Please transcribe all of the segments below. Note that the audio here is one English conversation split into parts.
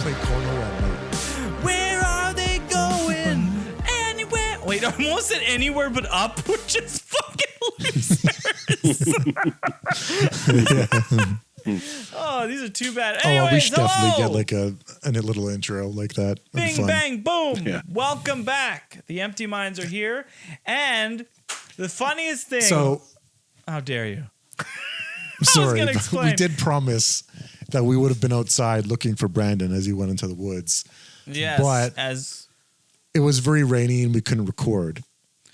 play cornhole at night. Where are they going? Anywhere. Wait, I almost said anywhere but up, which is fucking losers. Oh, these are too bad. Anyways, we should definitely hello. get like a little intro like that. That'd be Bing, fun. bang, boom. Yeah. Welcome back. The Empty Minds are here. And the funniest thing. So, how dare you? sorry, gonna but explain. we did promise that we would have been outside looking for Brandon as he went into the woods. Yes. But as it was very rainy and we couldn't record.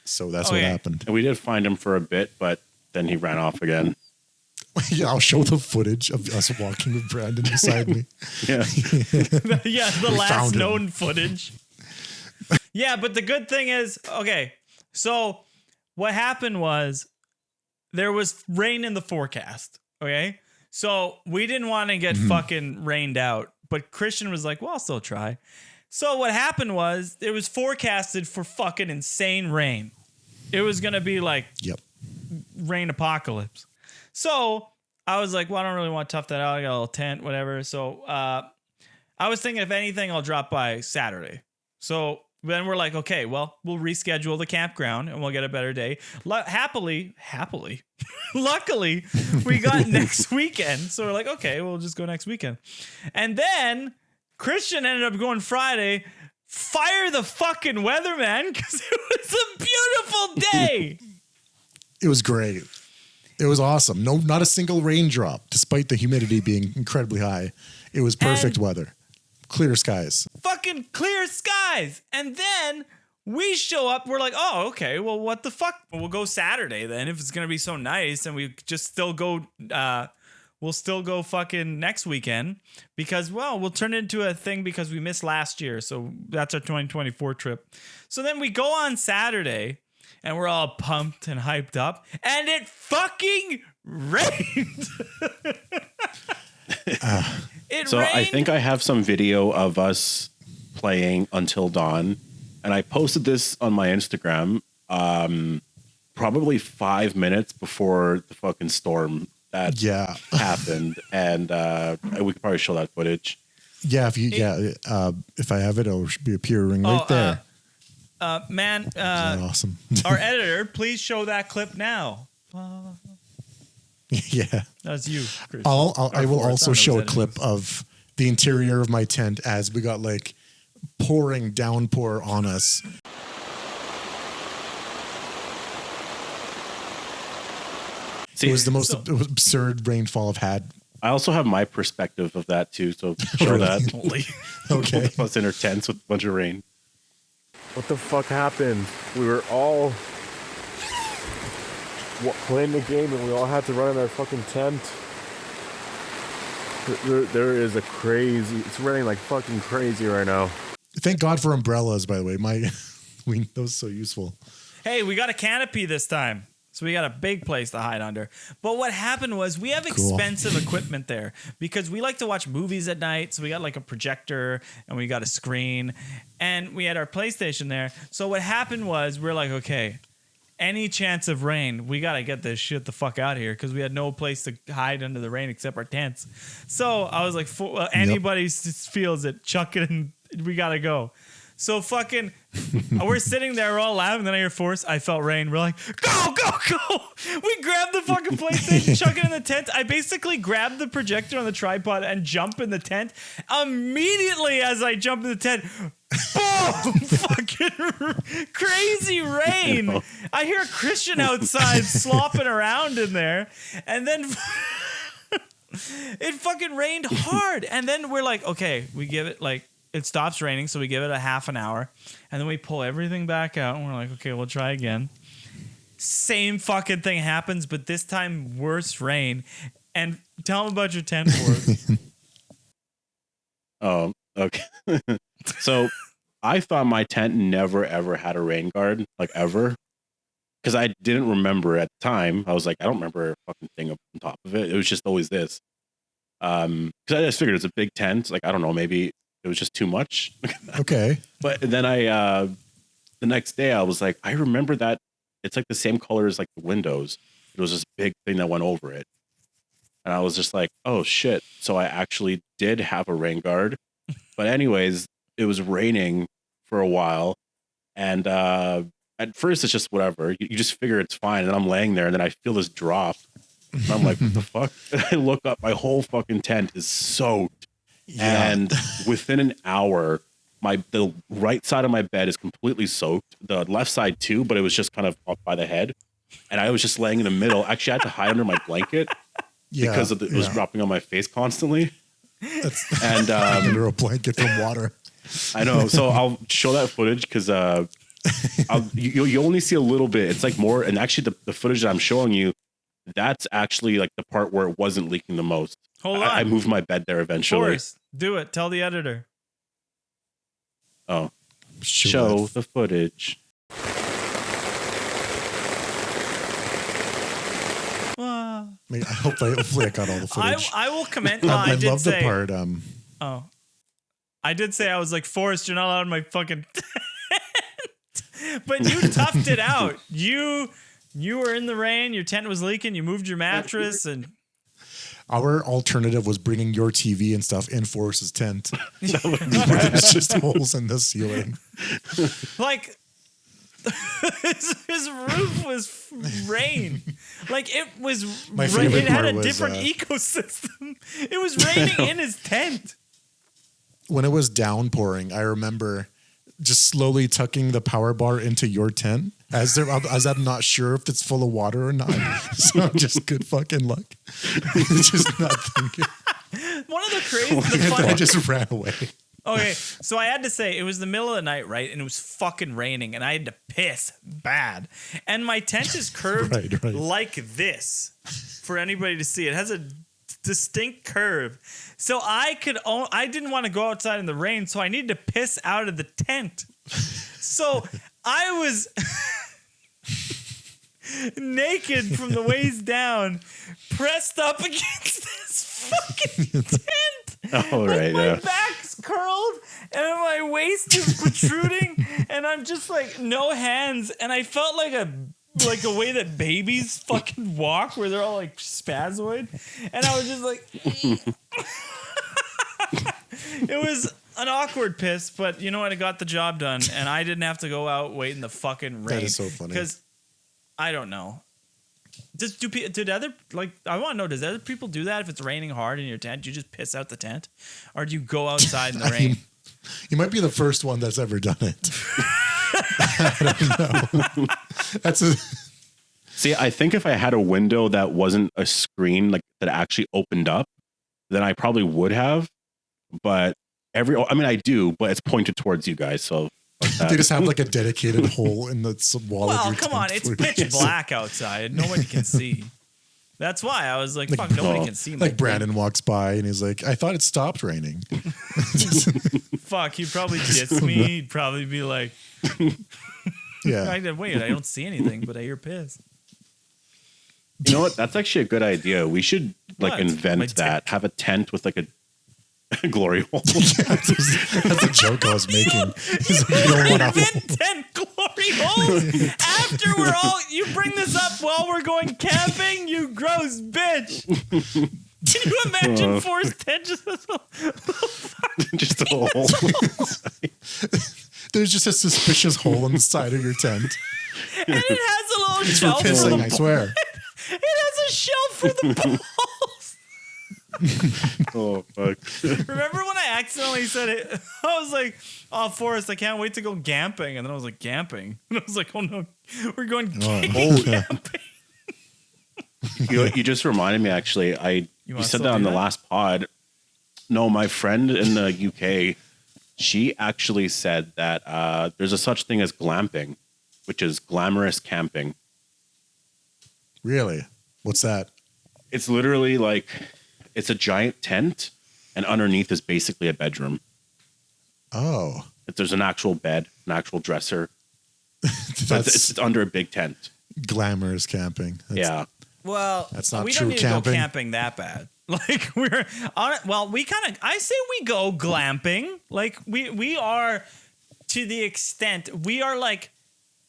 So that's what Okay. happened. And we did find him for a bit, but then he ran off again. Yeah, I'll show the footage of us walking with Brandon beside me. Yeah. yeah, the last found him. known footage. Yeah, but the good thing is, okay, so what happened was there was rain in the forecast, okay? So we didn't want to get fucking rained out, but Christian was like, well, I'll still try. So what happened was it was forecasted for fucking insane rain. It was going to be like Yep. rain apocalypse. So I was like, well, I don't really want to tough that out. I got a little tent, whatever. So I was thinking, if anything, I'll drop by Saturday. So then we're like, okay, well, we'll reschedule the campground and we'll get a better day. Happily, luckily, we got next weekend. So we're like, okay, we'll just go next weekend. And then Christian ended up going Friday. Fire the fucking weatherman because it was a beautiful day. It was great. It was awesome. No, not a single raindrop, despite the humidity being incredibly high. It was perfect weather. Clear skies. Fucking clear skies. And then we show up. We're like, oh, okay. Well, what the fuck? We'll go Saturday then if it's going to be so nice. And we just still go, we'll still go fucking next weekend because, well, we'll turn it into a thing because we missed last year. So that's our 2024 trip. So then we go on Saturday and we're all pumped and hyped up and it fucking rained. So I think I have some video of us playing Until Dawn, and I posted this on my Instagram probably 5 minutes before the fucking storm that happened, and we could probably show that footage. Yeah, if I have it, it'll be appearing right there. Man, Awesome. our editor, please show that clip now. Yeah. That's you, Chris. I will also show a clip of the interior of my tent as we got like pouring downpour on us. See, It was the most absurd rainfall I've had. I also have my perspective of that too, so show that. Holy. Okay. Us in our tents with a bunch of rain. What the fuck happened? We were all playing the game and we all had to run in our fucking tent. There is a crazy... It's raining like fucking crazy right now. Thank God for umbrellas, by the way. That was so useful. Hey, we got a canopy this time. So we got a big place to hide under. But what happened was we have expensive equipment there because we like to watch movies at night. So we got like a projector and we got a screen and we had our PlayStation there. So what happened was we're like, okay, any chance of rain, we got to get this shit the fuck out of here because we had no place to hide under the rain except our tents. So I was like, anybody feels it, chuck it and we got to go. So fucking, we're sitting there, we're all laughing, then I hear force, I felt rain. We're like, go, go, go. We grabbed the fucking PlayStation, chuck it in the tent. I basically grabbed the projector on the tripod and jump in the tent. Immediately as I jump in the tent, boom, fucking crazy rain. I hear Christian outside slopping around in there. And then it fucking rained hard. And then we're like, okay, we give it like, it stops raining, so we give it a half an hour, and then we pull everything back out, and we're like, okay, we'll try again. Same fucking thing happens, but this time worse rain. And tell them about your tent for us. Oh, okay. So I thought my tent never, ever had a rain guard, like ever. Because I didn't remember at the time. I was like, I don't remember a fucking thing up on top of it. It was just always this. Because I just figured it's a big tent. Like, I don't know, maybe it was just too much. Okay. But then the next day I was like, I remember that it's like the same color as like the windows. It was this big thing that went over it. And I was just like, oh shit. So I actually did have a rain guard, But anyways, it was raining for a while. And at first it's just whatever. You just figure it's fine. And then I'm laying there and then I feel this drop. And I'm like, what the fuck? And I look up, my whole fucking tent is soaked. Yeah. And within an hour, the right side of my bed is completely soaked. The left side too, but it was just kind of up by the head. And I was just laying in the middle. Actually, I had to hide under my blanket because it was dropping on my face constantly. And under a blanket from water. I know. So I'll show that footage because you only see a little bit. It's like more. And actually, the footage that I'm showing you, that's actually like the part where it wasn't leaking the most. Hold on. I moved my bed there eventually. Forrest, do it. Tell the editor. Oh, show the footage. Hopefully I got all the footage. I will comment. I love the part. Oh, I did say I was like, Forrest, you're not allowed in my fucking tent. But you toughed it out. You were in the rain. Your tent was leaking. You moved your mattress, and our alternative was bringing your TV and stuff in Forrest's tent. It's just holes in the ceiling. Like his roof was rain. Like it was. My favorite it had part a was, different ecosystem. It was raining in his tent. When it was downpouring, I remember just slowly tucking the power bar into your tent as I'm not sure if it's full of water or not. So just good fucking luck. Just not thinking. One of the crazy. I just ran away. Okay, so I had to say it was the middle of the night, right? And it was fucking raining, and I had to piss bad. And my tent is curved right. like this for anybody to see. It has a distinct curve. So I didn't want to go outside in the rain, so I needed to piss out of the tent. So I was naked from the waist down, pressed up against this fucking tent. Oh, right. My back's curled and my waist is protruding, and I'm just like no hands, and I felt like a way that babies fucking walk, where they're all like spazoid, and I was just like, it was an awkward piss, but you know what? It got the job done, and I didn't have to go out wait in the fucking rain. That is so funny. Because I don't know. Did other, like, I want to know, does other people do that if it's raining hard in your tent? Do you just piss out the tent? Or do you go outside in the rain? You might be the first one that's ever done it. I don't know. See, I think if I had a window that wasn't a screen, like that actually opened up, then I probably would have. But I do, but it's pointed towards you guys. So they just have like a dedicated hole in the wall of your tent. Well, come on. It's pitch black outside. Nobody can see. That's why I was like, fuck, nobody can see me. Like Brandon walks by and he's like, I thought it stopped raining. Fuck, he'd probably diss me. He'd probably be like, yeah. Wait, I don't see anything, but I hear piss. You know what? That's actually a good idea. We should invent that. Have a tent with like a glory hole. That's a joke I was making. Invent 10 glory holes after you bring this up while we're going camping, you gross bitch. Can you imagine Forrest tent just just a hole? There's just a suspicious hole in the side of your tent. And it has a little It's for shelf pissing, for the I swear. It has a shelf for the balls. Oh, fuck. Remember when I accidentally said it? I was like, oh, Forrest, I can't wait to go gamping. And then I was like, gamping? And I was like, oh, no, we're going camping. You just reminded me, actually. You said that on the last pod. No, my friend in the UK, she actually said that there's a such thing as glamping, which is glamorous camping. Really? What's that? It's literally like, it's a giant tent, and underneath is basically a bedroom. Oh. There's an actual bed, an actual dresser. It's under a big tent. Glamorous camping. Yeah. Well, that's not we true don't need camping. to go camping that bad. Like we're on it. Well, I say we go glamping. Like we are, to the extent we are like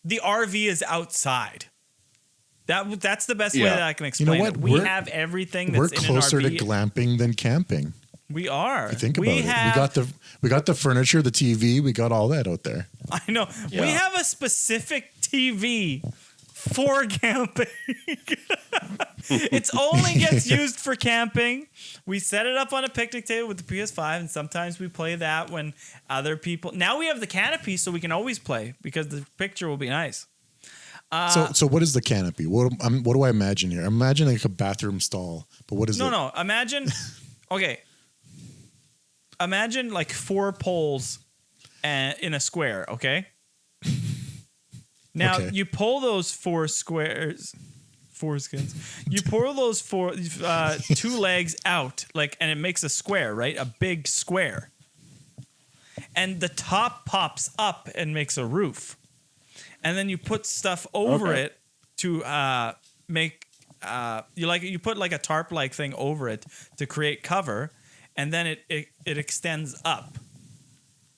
the RV is outside. That's the best way that I can explain it. We have everything that's we're in an RV. closer to glamping than camping. We are. You think about it. We got the furniture, the TV, we got all that out there. I know. Yeah. We have a specific TV for camping. It only gets used for camping. We set it up on a picnic table with the PS5, and sometimes we play that when other people. Now we have the canopy, so we can always play because the picture will be nice. So what is the canopy? What do I imagine here? I'm imagining like a bathroom stall, but what is it? No. Imagine. Okay. Imagine like 4 poles in a square. Okay. Now you pull those 4 skins. You pull those 2 legs out, and it makes a square, right? A big square. And the top pops up and makes a roof. And then you put stuff over it to make you put like a tarp like thing over it to create cover, and then it extends up.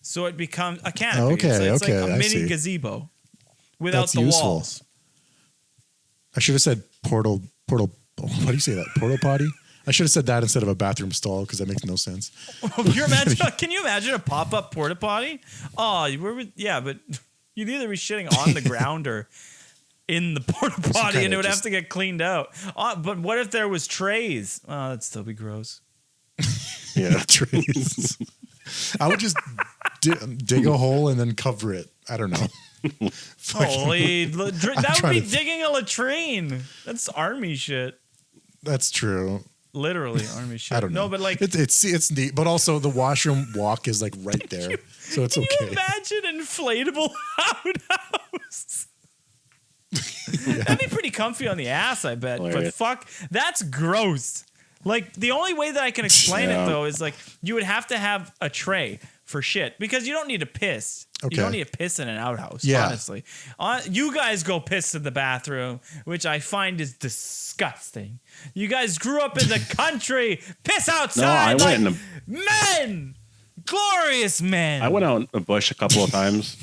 So it becomes a canopy. It's like a mini gazebo without the walls. I should have said portal. What do you say that? Portal potty? I should have said that instead of a bathroom stall because that makes no sense. Can you imagine a pop-up porta potty? Oh, but you'd either be shitting on the ground or in the porta potty, and it would have to get cleaned out. But what if there was trays? Oh, that'd still be gross. Yeah, trays. I would just dig a hole and then cover it. I don't know. Holy, that would be digging a latrine. That's army shit. That's true. Literally army shit. I don't know. No, but like it's neat, but also the washroom walk is like right there, so it's okay. Can you imagine inflatable outhouse? That'd be pretty comfy on the ass, I bet. Hilarious. But fuck, that's gross. Like the only way that I can explain it though is like you would have to have a tray for shit because you don't need to piss. Okay. You don't need to piss in an outhouse, Yeah. honestly. You guys go piss in the bathroom, which I find is disgusting. You guys grew up in the country. Piss outside. No, I went men. Glorious men. I went out in a bush a couple of times.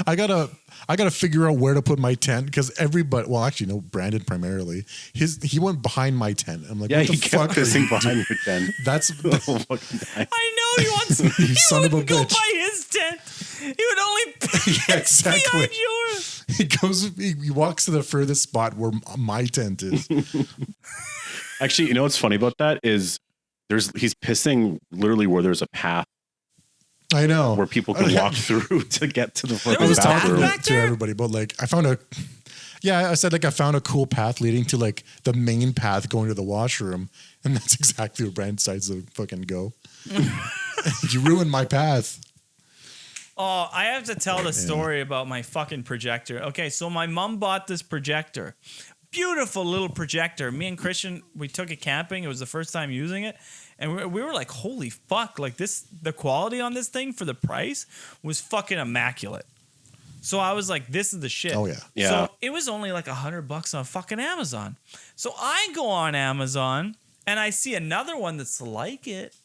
I gotta figure out where to put my tent because everybody. Well, actually, no. Brandon primarily. He went behind my tent. I'm like, Yeah, what the he kept fuck are you pissing doing? behind your tent. That's I know he wants. You He son of a wouldn't go bitch. by his tent. He would only piss Yeah, exactly. behind yours. He goes. He walks to the furthest spot where my tent is. Actually, you know what's funny about that is he's pissing literally where there's a path I know where people can walk through to get to the I fucking was talking bathroom. back to there? everybody, but like I found I said like I found a cool path leading to like the main path going to the washroom, and that's exactly where Brand decides to fucking go. You ruined my path. Oh, I have to tell the story about my fucking projector. Okay, so my mom bought this projector. Beautiful little projector. Me and Christian, we took it camping. It was the first time using it. And we were like, holy fuck. Like the quality on this thing for the price was fucking immaculate. So I was like, this is the shit. Oh, yeah. Yeah. So it was only like $100 on fucking Amazon. So I go on Amazon and I see another one that's like it.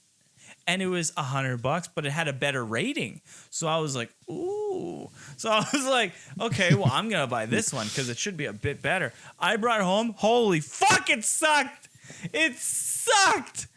And it was $100, but it had a better rating. So I was like, ooh. So I was like, okay, well, I'm going to buy this one because it should be a bit better. I brought it home. Holy fuck, it sucked. It sucked.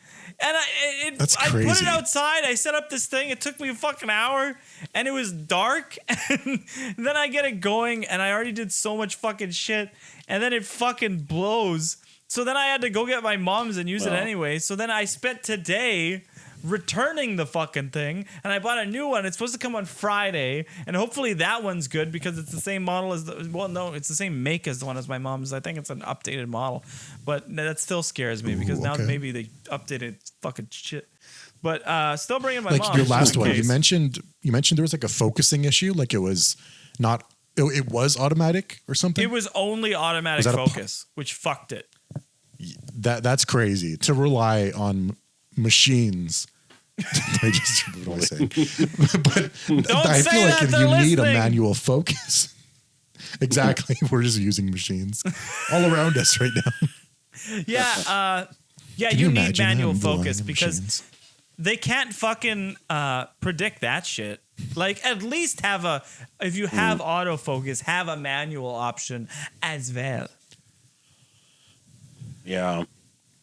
And I put crazy. it outside. I set up this thing. It took me a fucking hour. And it was dark. And then I get it going. And I already did so much fucking shit. And then it fucking blows. So then I had to go get my mom's and use it anyway. So then I spent today returning the fucking thing, and I bought a new one. It's supposed to come on Friday, and hopefully that one's good because it's the same model as it's the same make as the one as my mom's. I think it's an updated model, but that still scares me because now maybe they updated fucking shit. But still bringing my Like mom. your last one, case. you mentioned there was like a focusing issue, like it was not. It was automatic or something. It was only automatic Was that focus, which fucked it. That's crazy to rely on machines. I just what am I saying? But I feel like if you need a manual focus. Exactly. We're just using machines all around us right now. Yeah, Can you need imagine manual them relying focus on because machines? they can't fucking predict that shit. Like, at least if you have autofocus, have a manual option as well. Yeah.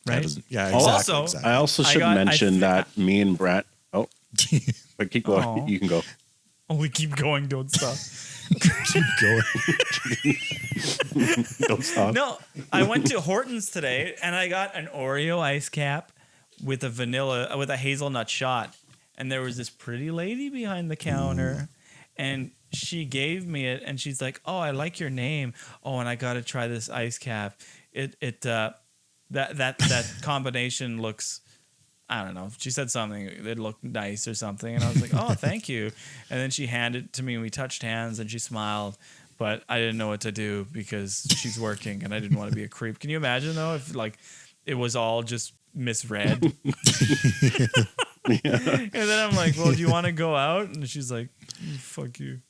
right? Yeah, exactly. Also, exactly. I also should mention that me and Brent. Oh, but keep going. Oh. You can go. Oh, we keep going, don't stop. Keep going. Don't stop. No, I went to Horton's today and I got an Oreo ice cap with a hazelnut shot. And there was this pretty lady behind the counter and she gave me it and she's like, "Oh, I like your name. Oh, and I got to try this ice cap. That combination looks, I don't know." She said something. It looked nice or something. And I was like, "Oh, thank you." And then she handed it to me and we touched hands and she smiled. But I didn't know what to do because she's working and I didn't want to be a creep. Can you imagine, though, if like it was all just misread? And then I'm like, "Well, do you want to go out?" And she's like, "Fuck you."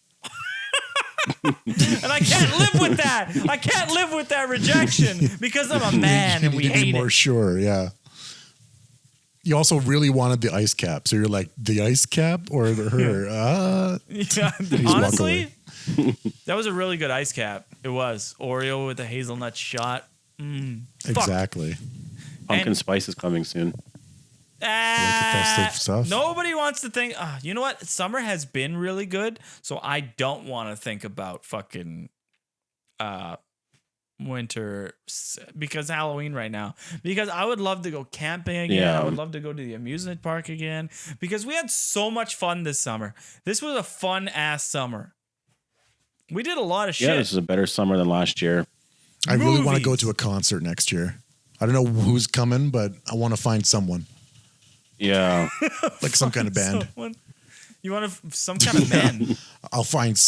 And I can't live with that. I can't live with that rejection because I'm a man and we You need to be hate more it. sure, yeah. You also really wanted the ice cap, so you're like, the ice cap or her? Yeah, walk honestly, that was a really good ice cap. It was Oreo with a hazelnut shot. Fuck. Exactly. Pumpkin And- spice is coming soon. festive stuff. Nobody wants to think. You know what? Summer has been really good, so I don't want to think about fucking winter because Halloween right now. Because I would love to go camping again. Yeah. I would love to go to the amusement park again. Because we had so much fun this summer. This was a fun ass summer. We did a lot of shit. Yeah, this is a better summer than last year. I really want to go Movies. to a concert next year. I don't know who's coming, but I want to find someone. Yeah. Like some kind of band. Someone- You want some kind of man? I'll find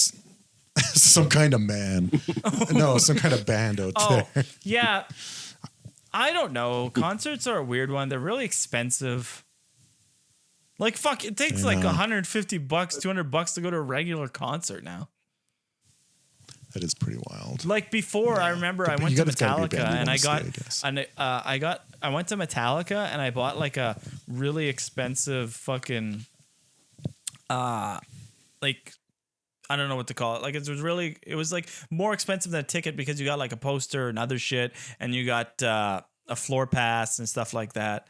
some kind of man. No, some kind of band out Oh, there. yeah. I don't know. Concerts are a weird one. They're really expensive. Like, fuck, it takes like know. $150, $200 to go to a regular concert now. That is pretty wild. Like before, I remember I But went you to gotta be a Metallica band you and I wanna got, see, I guess. I went to Metallica and I bought like a really expensive fucking, like, I don't know what to call it. Like it was like more expensive than a ticket because you got like a poster and other shit and you got a floor pass and stuff like that.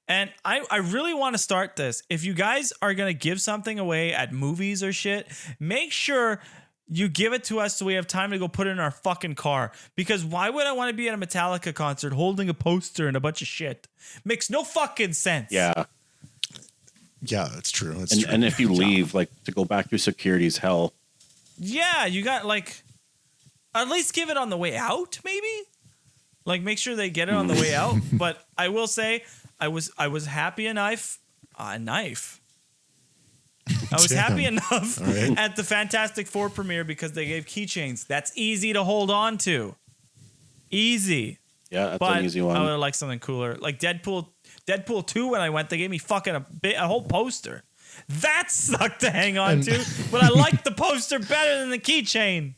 And I really want to start this. If you guys are going to give something away at movies or shit, make sure you give it to us so we have time to go put it in our fucking car. Because why would I want to be at a Metallica concert holding a poster and a bunch of shit? Makes no fucking sense. Yeah. Yeah, that's true. That's true. And if you leave, like to go back through security is hell. Yeah, you got like, at least give it on the way out, maybe? Like make sure they get it on the way out. But I will say, I was happy enough. I was happy enough right. at the Fantastic Four premiere because they gave keychains. That's easy to hold on to. Easy. Yeah, that's But an easy I would one. have liked something cooler. Like Deadpool 2 when I went, they gave me fucking a whole poster. That sucked to hang on And- to, but I liked the poster better than the keychain.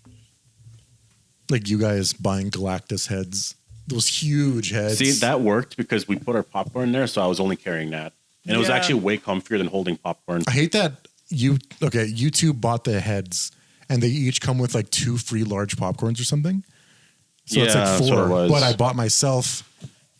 Like you guys buying Galactus heads, those huge heads. See, that worked because we put our popcorn there, so I was only carrying that. And it was Yeah. actually way comfier than holding popcorn. I hate that you two bought the heads and they each come with like 2 free large popcorns or something. So it's Yeah, like that's what 4. it was. But I bought myself,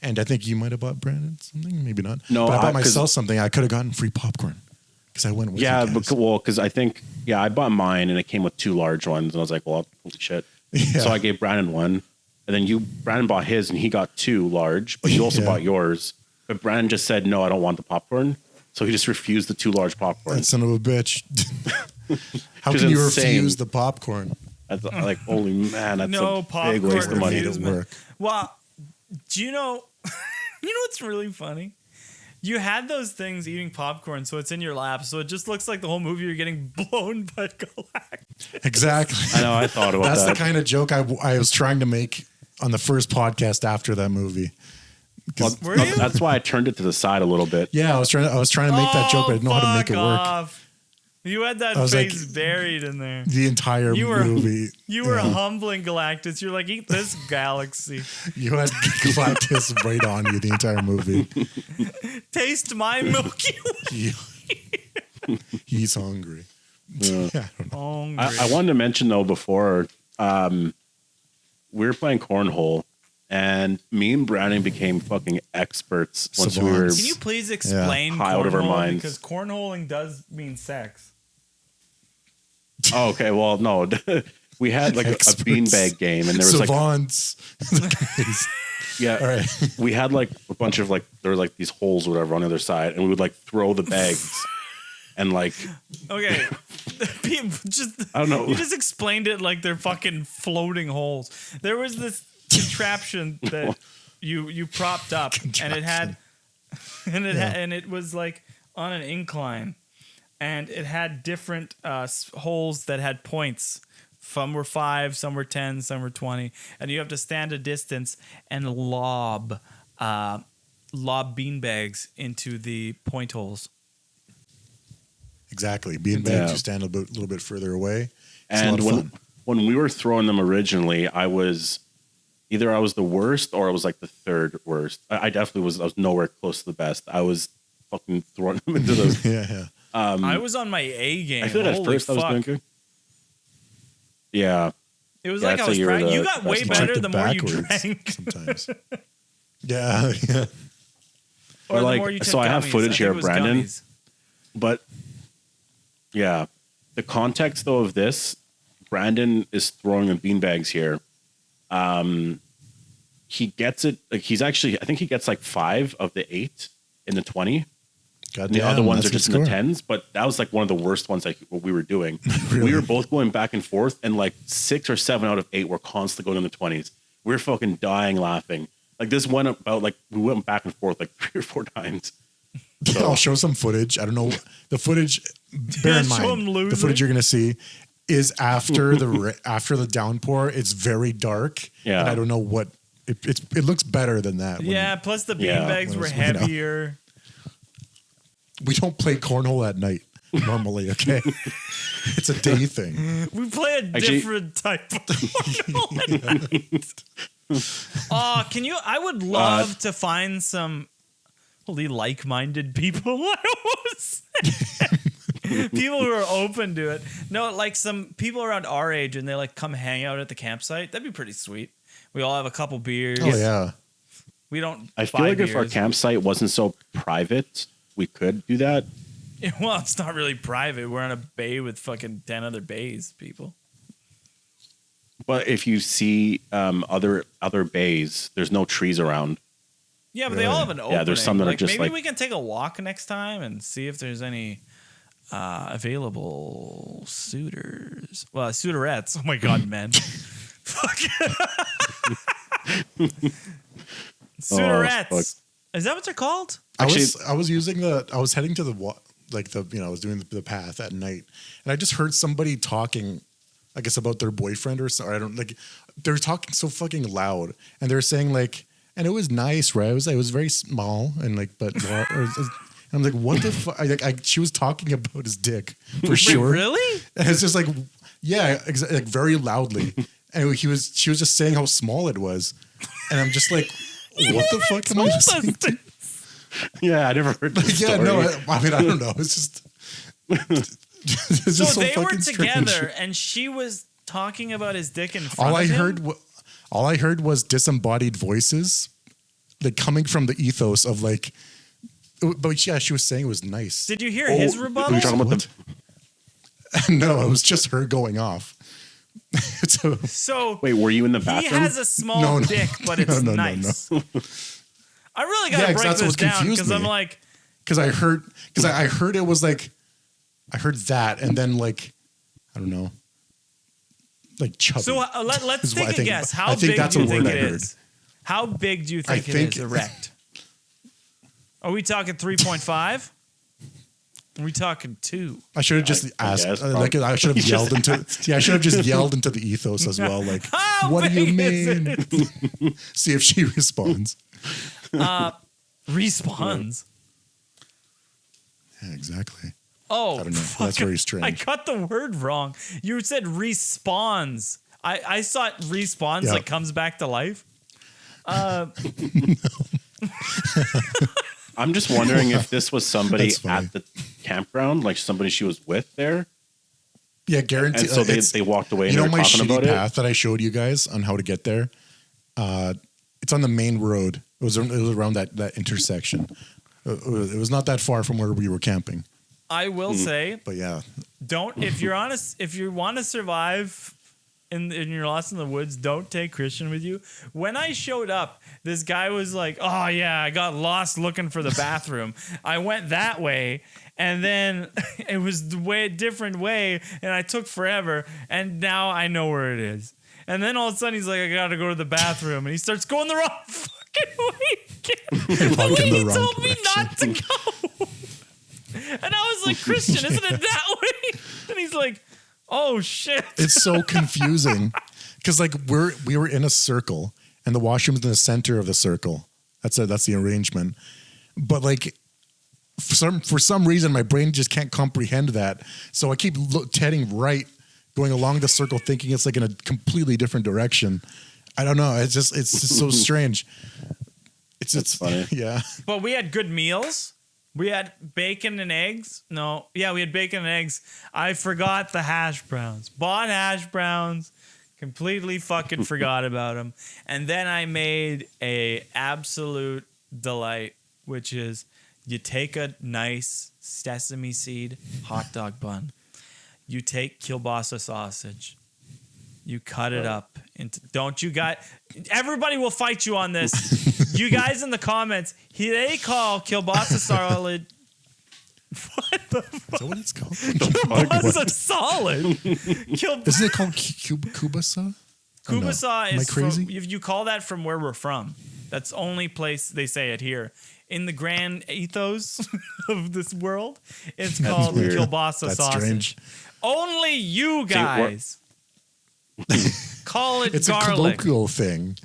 and I think you might have bought Brandon something, maybe not. No, but I bought 'cause- myself something. I could have gotten free popcorn because I went with Yeah, you guys. because I think, I bought mine and it came with 2 large ones. And I was like, well, holy shit. Yeah. So I gave Brandon one. And then Brandon bought his and he got 2 large, but you also Yeah. bought yours. But Brandon just said, no, I don't want the popcorn. So he just refused the 2 large popcorn. That son of a bitch. How Which can is you insane. refuse the popcorn? That's like, holy man, that's No a big popcorn waste of money. Refuse. refusement. work. Well, do you know? You know what's really funny? You had those things eating popcorn, so it's in your lap, so it just looks like the whole movie you're getting blown by Galactus. Exactly. I know, I thought about That's that. the kind of joke I was trying to make on the first podcast after that movie. Well, Were you? that's why I turned it to the side a little bit. Yeah, I was trying to make that joke, but I didn't know how to make it fuck work. off. You had that I was face like- buried in there. The entire You were- movie. You were yeah. humbling Galactus. You're like, eat this galaxy. You had Galactus right on you the entire movie. Taste my Milky Way. He's hungry. Yeah. Yeah, I don't know. Hungry. I wanted to mention though before we were playing cornhole And me and Brandon became fucking experts once we were. Savants. Can you please explain High out of our cornhole? minds. Because cornholing does mean sex. Oh, okay. Well, no, we had like a Experts. beanbag game, and there was like Savants. yeah, All right. we had like a bunch of like there were like these holes or whatever on the other side, and we would like throw the bags, and like Okay. People I don't know. You just explained it like they're fucking floating holes. There was this contraption that you propped up, and it had, and it was like on an incline, and it had different holes that had points. Some were 5, some were 10, some were 20, and you have to stand a distance and lob beanbags into the point holes. Exactly. Beanbags, you stand a little bit further away. It's and a lot of fun. when we were throwing them originally, I was the worst or I was like the third worst. I definitely was. I was nowhere close to the best. I was fucking throwing them into those. Yeah. I was on my A game. I feel like at Holy first I was fuck. doing good. Yeah. It was Yeah, like I'd I say was you were trying. the You got way best better Checked the it more you backwards drank, sometimes. Yeah. or the like, more you took so I have gummies. footage think here it of was Brandon. gummies. But yeah, the context though of this, Brandon is throwing the beanbags here. He gets it. Like he's actually, I think he gets like 5 of the 8 in the 20. God And the other ones are that's just a in the score. 10s. But that was like one of the worst ones like what we were doing. We were both going back and forth, and like 6 or 7 out of 8 were constantly going in the 20s. We were fucking dying laughing. Like this went about like we went back and forth like 3 or 4 times. So, I'll show some footage. I don't know the footage. Bear in Show him mind, losing. the footage you're going to see is after after the downpour. It's very dark. Yeah. And I don't know what it looks better than that. when Yeah. Plus the Yeah. beanbags When were it's winter. heavier. we don't play cornhole at night normally. Okay, it's a day thing. We play a Actually- different type of cornhole. Oh, can you? I would love to find some really like-minded people. I almost say. People who are open to it. No, like some people around our age, and they like come hang out at the campsite. That'd be pretty sweet. We all have a couple beers. Oh yeah. We don't. I feel buy like if our beers. campsite wasn't so private, we could do that. Well, it's not really private. We're on a bay with fucking 10 other bays, people. But if you see other bays, there's no trees around. Yeah, but they all have an opening. Yeah, there's some that are like, just maybe like- we can take a walk next time and see if there's any available suitors. Well, suitorettes. Oh my god, men. Fuck. Suitorettes. fuck. Is that what they're called? I was using I was heading to I was doing the path at night, and I just heard somebody talking, I guess about their boyfriend or something. I don't like. They're talking so fucking loud, and they're saying like, and it was nice, right? It was very small and like, but I'm like, what the fuck? She was talking about his dick for sure. Really? And it's just like, yeah, like very loudly, and she was just saying how small it was, and I'm just like, what the fuck am I listening? Yeah, I never heard this Yeah, story. no, I mean, I don't know. It's just. It's So just they were fucking strange. together, and she was talking about his dick in front All of I him? heard was disembodied voices, like coming from the ethos of like. But yeah, she was saying it was nice. Did you hear his rebuttal? You're talking about What? No, it was just her going off. So, So Wait, were you in the he bathroom? has a small No, no. dick, but it's No. nice. I really got to Yeah, break that's this what down confused because I'm me. like, because I heard it was like, I heard that, and then like, I don't know, like chubby. so let's is what take I a think. guess. I How think big that's do you a think word it I heard. is? How big do you think, think- it is erect? Are we talking 3.5? Are we talking 2? I should have just I asked. guess, Like I should have You yelled just into. Yeah, I should have just yelled into the ethos as well. Like, How what do you big is mean? See if she responds. Respawns. Yeah, exactly. Oh, I don't know. fuck. That's very strange. I got the word wrong. You said respawns. I saw it respawns, Yeah. like comes back to life. I'm just wondering if this was somebody That's funny. at the campground, like somebody she was with there, Yeah, guaranteed. and so they walked away and You they know were my talking shitty about it. path that I showed you guys on how to get there. It's on the main road. It was around that intersection. It was not that far from where we were camping. I will say, But yeah, if you want to survive and you're lost in the woods, don't take Christian with you. When I showed up, this guy was like, "Oh yeah, I got lost looking for the bathroom. I went that way, and then it was the different way, and I took forever, and now I know where it is." And then all of a sudden he's like, "I gotta go to the bathroom," and he starts going the wrong fucking way. The way he told me not to go. And I was like, "Christian, isn't it that way?" And he's like, "Oh shit!" it's so confusing because like we were in a circle and the washroom's in the center of the circle. That's the arrangement. But like for some reason, my brain just can't comprehend that. So I keep heading right, going along the circle, thinking it's like in a completely different direction. I don't know. It's just so strange. It's funny. Yeah. But we had good meals. We had bacon and eggs. No, yeah, we had bacon and eggs. I forgot the hash browns. Bought hash browns. Completely fucking forgot about them. And then I made a absolute delight, which is you take a nice sesame seed hot dog bun. You take kielbasa sausage. You cut it up into. Don't you guys? Everybody will fight you on this. You guys in the comments, they call kielbasa solid. What the fuck? Is that what it's called? Kielbasa solid. Isn't it called kubasa? Kubasa Am I is crazy? if you call that from where we're from. That's the only place they say it here. In the grand ethos of this world, it's called weird. kielbasa That's sausage. strange. Only you guys call it It's garlic. a colloquial thing.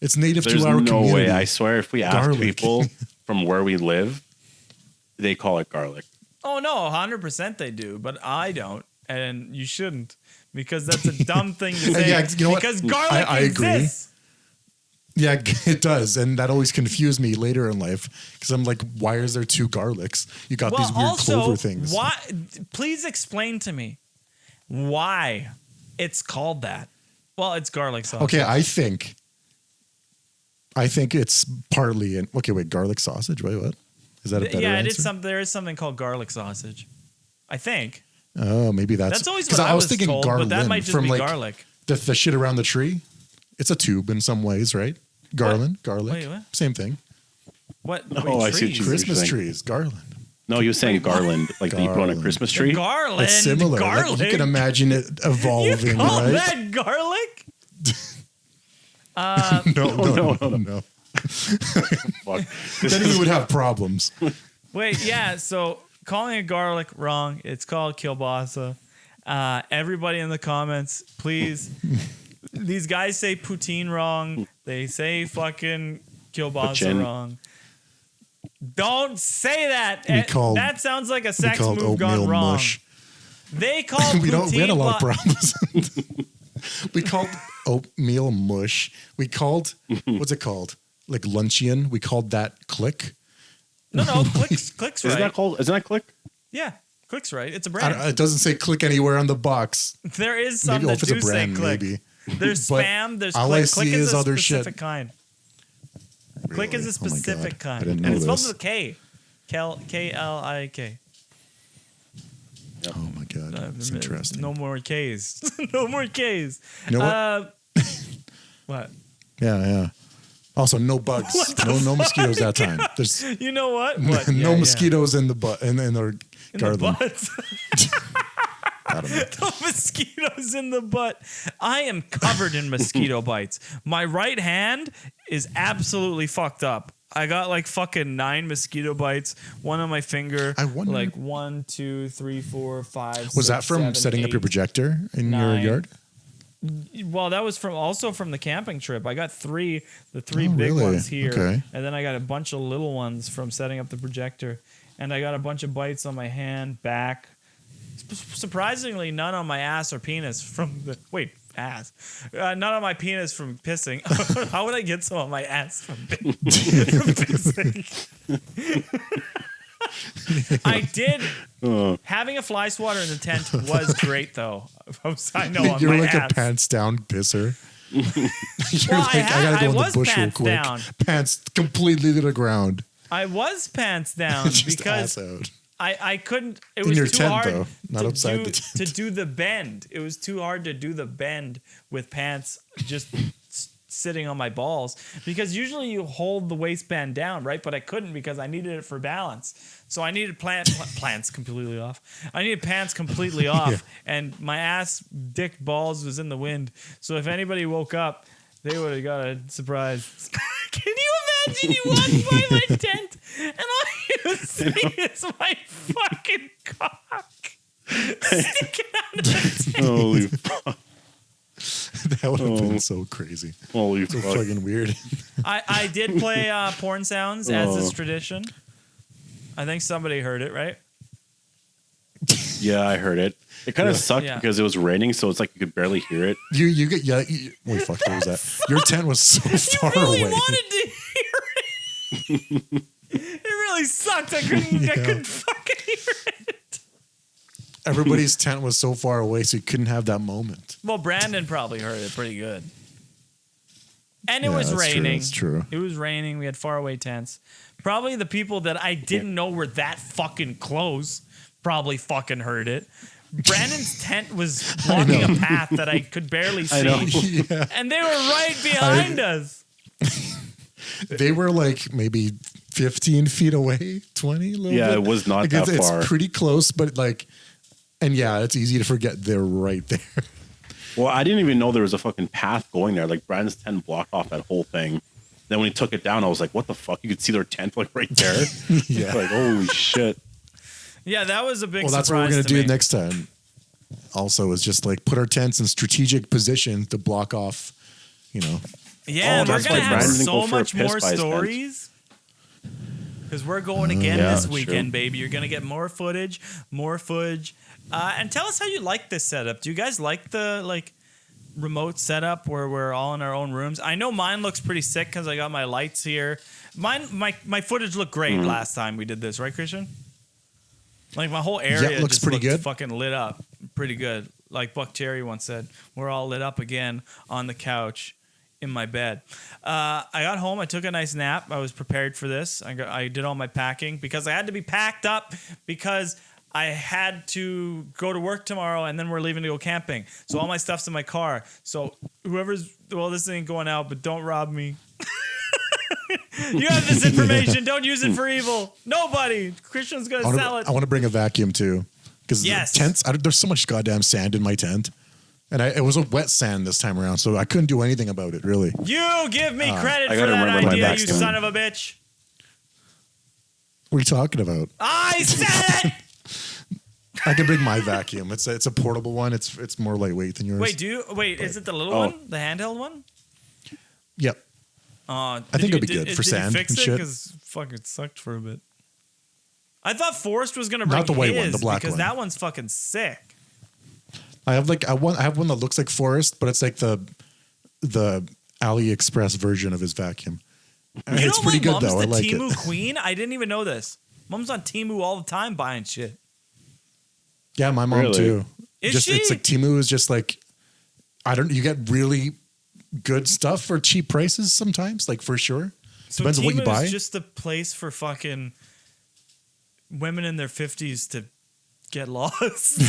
It's native There's to our no community. way. I swear, if we ask Garlic. people from where we live, they call it garlic. Oh no, 100% they do, but I don't, and you shouldn't, because that's a dumb thing to say. Yeah, you know what? Because garlic I agree. exists. Yeah, it does. And that always confused me later in life because I'm like, why is there two garlics? You got these weird clover things. Why? Please explain to me why it's called that. Well, it's garlic sauce. Okay, I think it's partly in. Okay, wait, garlic sausage. Wait, what? Is that a better Yeah, answer? it is there is something called garlic sausage. I think. Oh, maybe That's always what because I was thinking told, garland but that might just from be like garlic. the shit around the tree. It's a tube in some ways, right? Garland, garlic, Wait, what? same thing. What? Oh, I see what trees? you- Christmas saying. trees, garland. No, you're saying garland, like that you put on a Garland. Christmas tree. Garland. It's similar. Like, Garlic. you can imagine it You evolving, call right? that garlic? No. Fuck. Then we would have problems. Wait, yeah. So calling it garlic wrong. It's called kielbasa. Everybody in the comments, please. These guys say poutine wrong. They say fucking kielbasa Poutine. wrong. Don't say that. That sounds like a We sex called move gone oatmeal wrong. mush. They call poutine. We had a lot of problems. We called oatmeal mush. We called what's it called? Like luncheon. We called that click. No, clicks right. Isn't that click? Yeah, clicks right. It's a brand. It doesn't say click anywhere on the box. There is some Maybe that if it's do a brand, say click. maybe. There's But spam. There's all click. I Click see is is a other shit. specific kind. Click is a Really? Oh my specific God. kind, I didn't and know it spells this. with a K. K-L-I-K. Oh my god, that's interesting. No more K's. No more K's. You know what? What? Yeah. Also, no bugs. No mosquitoes that time. There's You know what? What? no Yeah. mosquitoes in the butt in their In the garland. butt. I don't know. No mosquitoes in the butt. I am covered in mosquito bites. My right hand is absolutely fucked up. I got like fucking 9 mosquito bites. One on my finger. I wonder- Like 1, 2, 3, 4, 5. Was 6, that from 7, setting up 8. your projector in 9. your yard? Well, that was also from the camping trip. I got the three Oh, big really? ones here, Okay. and then I got a bunch of little ones from setting up the projector, and I got a bunch of bites on my hand, back. Surprisingly, none on my ass or penis from the ass. None on my penis from pissing. How would I get some on my ass from pissing? I did. Having a fly swatter in the tent was great, though. I know on You're my like ass. a pants down pisser. You're Well, like, I gotta go in the was bush real pants quick. down. Pants completely to the ground. I was pants down Just because ass out. I couldn't. It In was your too tent, hard though, not to outside do, the tent. to do the bend. It was too hard to do the bend with pants just sitting on my balls, because usually you hold the waistband down, right? But I couldn't because I needed it for balance. So I needed plants completely off. I needed pants completely off, Yeah. and my ass, dick, balls was in the wind. So if anybody woke up, they would have got a surprise. Can you imagine you walk by my tent and all you see is my fucking cock sticking out of the tent? Holy fuck. That would have been so crazy. Holy So fuck. fucking weird. I did play porn sounds as is tradition. I think somebody heard it, right? Yeah, I heard it. It kind of Yeah. sucked Yeah. because it was raining, so it's like you could barely hear it. You get wait, fuck, what was that? Your tent was so far Really away. wanted to hear it. It really sucked. I couldn't fucking hear it. Everybody's tent was so far away, so you couldn't have that moment. Well, Brandon probably heard it pretty good. And it Yeah, was that's true, raining. that's true. It was raining. We had faraway tents. Probably the people that I didn't know were that fucking close probably fucking heard it. Brandon's tent was blocking a path that I could barely see. I know. Yeah. And they were right behind us. They were like maybe 15 feet away, 20 a little Yeah, bit. it was not Like, that far. It's pretty close, but like, and yeah, it's easy to forget they're right there. Well, I didn't even know there was a fucking path going there. Like Brandon's tent blocked off that whole thing. Then when he took it down, I was like, "What the fuck?" You could see their tent like right there. Yeah. Like, holy shit! Yeah, that was a big Well, that's what we're surprise going to to do me. next time. Also, is just like put our tents in strategic position to block off, Yeah, Oh, and we're that's gonna why have Brandon didn't go so for a much piss more by his tent. stories. Because we're going again yeah, this that's weekend, true. baby. You're gonna get more footage. And tell us how you like this setup. Do you guys like the remote setup where we're all in our own rooms? I know mine looks pretty sick because I got my lights here. My footage looked great last time we did this, right, Christian? Like my whole area Yeah, looks just pretty looked good. fucking lit up, pretty good. Like Buck Cherry once said, we're all lit up again on the couch in my bed. I got home. I took a nice nap. I was prepared for this. I did all my packing because I had to be packed up because I had to go to work tomorrow and then we're leaving to go camping. So all my stuff's in my car. So this ain't going out, but don't rob me. You have this information. Don't use it for evil. Nobody. Christian's going to sell it. I want to bring a vacuum too, because Yes. tents. There's so much goddamn sand in my tent, and it was a wet sand this time around, so I couldn't do anything about it really. You give me credit I for gotta that remember my idea, you vacuum. son of a bitch. What are you talking about? I said it. I can bring my vacuum. It's a portable one. It's more lightweight than yours. Wait, is it the little Oh. one? The handheld one? Yep. I think it'd be good for sand Did you fix and it? shit. Because fucking sucked for a bit. I thought Forrest was gonna bring Not the white one, his the black because one. that one's fucking sick. I have one that looks like Forest, but it's like the AliExpress version of his vacuum. And You it's know pretty my good mom's though. I the like Temu it. queen. I didn't even know this. Mom's on Temu all the time buying shit. Yeah, my mom Really? too. Is she? It's like Temu is just like you get really good stuff for cheap prices sometimes, like for sure. So Depends on what you Temu buy. is just the place for fucking women in their 50s to get lost.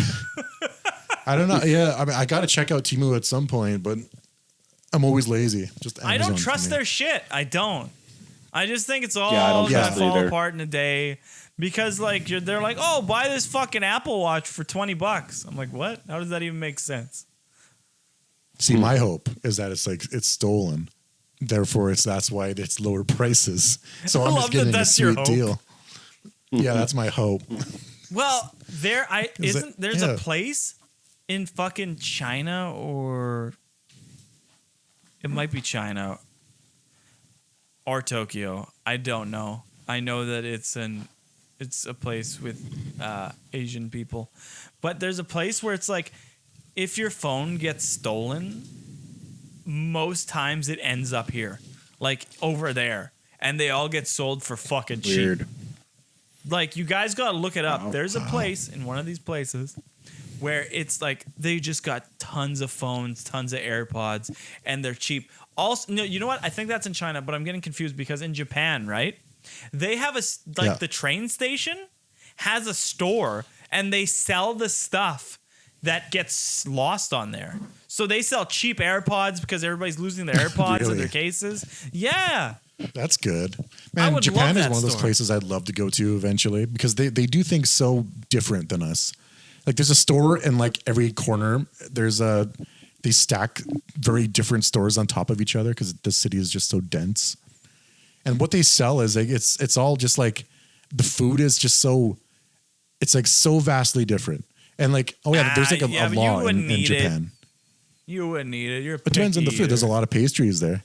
I don't know. Yeah, I mean, I got to check out Temu at some point, but I'm always lazy. Just I don't Amazon for trust me. their shit. I don't. I just think it's all Yeah, I don't gonna trust it fall either. apart in a day because they're like, oh, buy this fucking Apple Watch for $20. I'm like, what? How does that even make sense? See, my hope is that it's stolen. Therefore, that's why it's lower prices. So I I'm love just getting that a that's your sweet hope. deal. Yeah, that's my hope. Well, there's yeah. a place in fucking China, or it might be China or Tokyo. I don't know. I know that it's a place with Asian people, but there's a place where it's like if your phone gets stolen, most times it ends up here, like over there, and they all get sold for fucking cheap. Weird. Like, you guys got to look it up. Wow. There's a place in one of these places where it's like they just got tons of phones, tons of AirPods, and they're cheap. Also, no, you know what? I think that's in China, but I'm getting confused because in Japan, right? They have the train station has a store, and they sell the stuff that gets lost on there. So they sell cheap AirPods because everybody's losing their AirPods in Really? their cases. Yeah. That's good. I Man, would Japan love is that one of those store. places I'd love to go to eventually because they do things so different than us. Like there's a store in like every corner. They stack very different stores on top of each other because the city is just so dense. And what they sell is like it's all just like the food is just so it's like so vastly different. And like there's like a but you law wouldn't in need Japan. You wouldn't eat it. You're It depends on the picky food. There's a eater. lot of pastries there.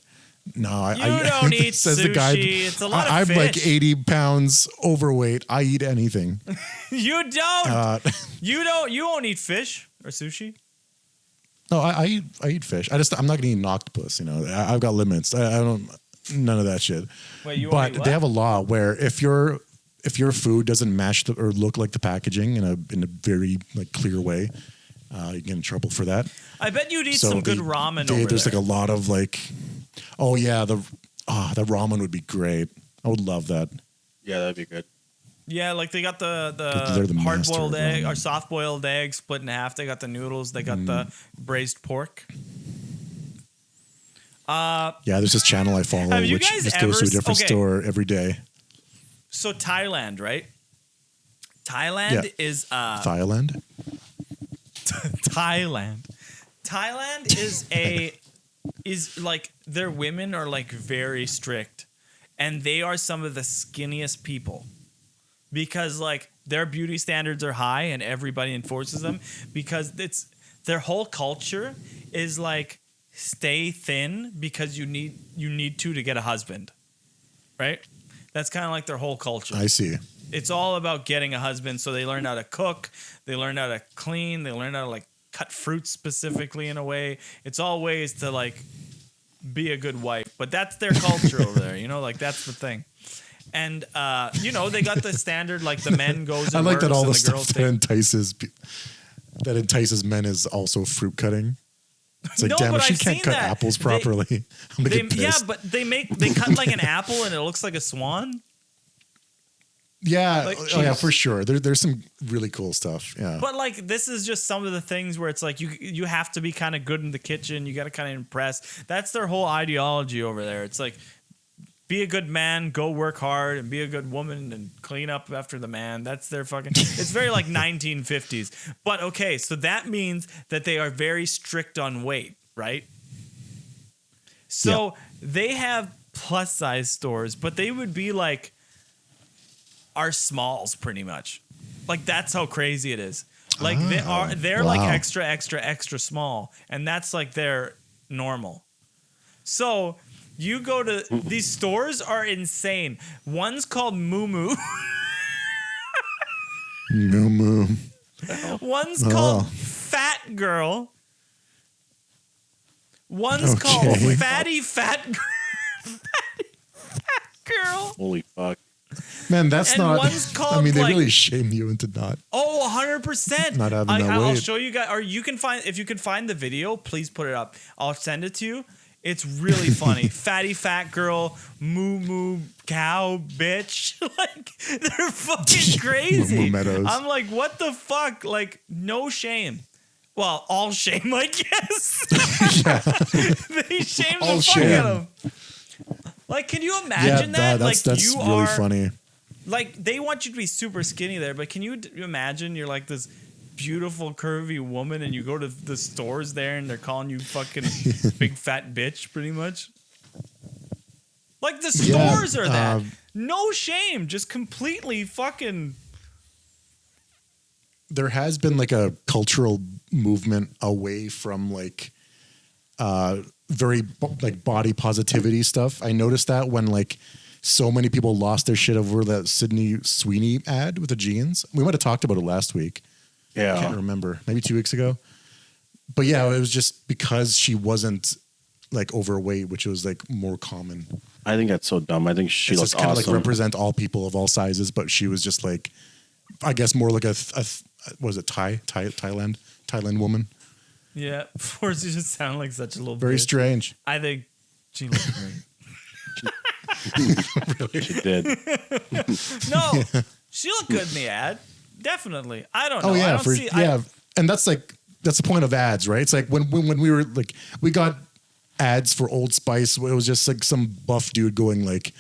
No, You don't eat says sushi. the guy. It's a lot of I'm like fish. 80 pounds overweight. I eat anything. You don't. You You won't eat fish or sushi. No, I eat fish. I'm not gonna eat an octopus. You know, I've got limits. I don't none of that shit. Wait, you won't But eat what? they have a law where if your food doesn't match or look like the packaging in a very like clear way, you get in trouble for that. I bet you'd eat So some good ramen over there's there. like a lot of like, oh yeah, the ramen would be great. I would love that. Yeah, that'd be good. Yeah, like they got They're the the hard master boiled of egg ramen. or soft boiled egg split in half. They got the noodles. They got the braised pork. Yeah, there's this channel I follow Have you which guys just goes to a ever- different okay. store every day. So Thailand, right? Thailand Yeah. is Thailand. Thailand. Thailand is like their women are like very strict, and they are some of the skinniest people because like their beauty standards are high and everybody enforces them because it's their whole culture is like stay thin because you need to get a husband, right? That's kind of like their whole culture. I see. It's all about getting a husband. So they learn how to cook, they learn how to clean, they learn how to like cut fruits specifically in a way. It's all ways to like be a good wife. But that's their culture over there, you know, like that's the thing. And you know, they got the standard like the men goes I and like works that all and the the girls stuff that entices men is also fruit cutting. It's like, No, damn it, but she I've can't seen cut that. apples properly. I'm gonna get yeah, pissed. but they cut like an apple and it looks like a swan. Yeah, Like, yeah, for sure. There's some really cool stuff. Yeah, But like this is just some of the things where it's like you have to be kind of good in the kitchen. You got to kind of impress. That's their whole ideology over there. It's like be a good man, go work hard, and be a good woman and clean up after the man. That's their fucking. It's very like 1950s. But okay, so that means that they are very strict on weight, right? So they have plus size stores, but they would be like our smalls pretty much. Like that's how crazy it is. Like they're like wow. extra small, and that's like their normal. So you go to these stores are insane. One's called Moo Moo. moo moo. One's called Fat Girl. One's Okay. called Fatty Fat Girl. Holy fuck. Man, that's And not. one's I called, mean, they like- really shame you into not. Oh, 100%. Not having that I'll weight. show you guys, or you can find, if you can find the video, please put it up. I'll send it to you. It's really funny. Fatty fat girl, moo moo cow bitch. Like, they're fucking crazy. Moo Meadows. I'm like, what the fuck? Like, no shame. Well, all shame, I guess. They shame All the fuck shame. out of them. Like, can you imagine that? that's Like, you really are funny. like they want you to be super skinny there, but can you imagine you're like this beautiful curvy woman and you go to the stores there and they're calling you fucking big fat bitch pretty much? Like the stores are that. No shame, just completely fucking. There has been like a cultural movement away from like very like body positivity stuff. I noticed that when like so many people lost their shit over that Sydney Sweeney ad with the jeans. We might have talked about it last week. I can't Yeah. remember. Maybe 2 weeks ago. But yeah, it was just because she wasn't like overweight, which was like more common. I think that's so dumb. I think she It's looks just kind of like awesome. represent all people of all sizes, but she was just like, I guess more like a was it Thailand woman. Yeah, Forrest, you just sound like such a little Very bitch. strange. I think she looks great. Really? She did. No, she looked good in the ad. Definitely. I don't know. Oh yeah, I don't see, and that's the point of ads, right? It's like when we were like we got ads for Old Spice. It was just like some buff dude going like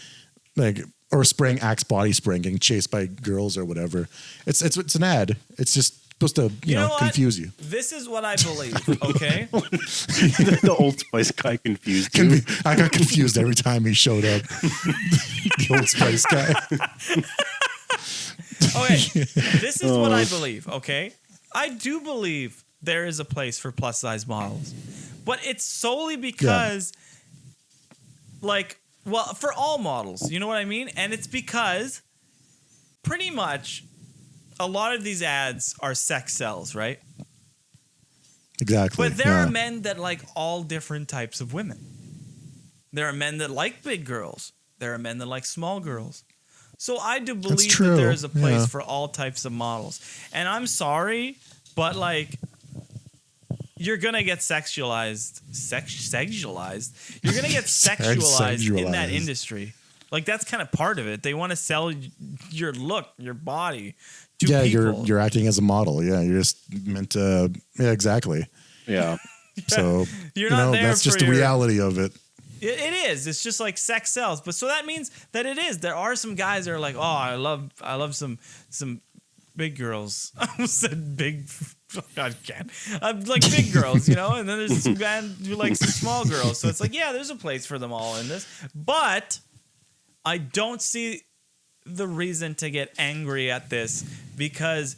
or spraying Axe body spray and getting chased by girls or whatever. It's an ad. It's just supposed to you know confuse you. This is what I believe. Okay. The Old Spice guy confused you. I got confused every time he showed up. The Old Spice guy. Okay, this is what I believe, okay? I do believe there is a place for plus size models, but it's solely because, for all models, you know what I mean? And it's because pretty much a lot of these ads are sex sells, right? Exactly. But there are men that like all different types of women. There are men that like big girls. There are men that like small girls. So I do believe that there is a place for all types of models. And I'm sorry, but like you're going to get sexualized. You're going to get sexualized in that industry. Like that's kind of part of it. They want to sell your look, your body to people. You're acting as a model. Yeah, you're just meant to exactly. Yeah. So you're not there that's just the reality of it. It is. It's just like sex sells. But so that means that it is. There are some guys that are like, oh, I love some big girls. I almost said big. I can't. Like big girls, you know. And then there's some guy who likes some small girls. So it's like, yeah, there's a place for them all in this. But I don't see the reason to get angry at this because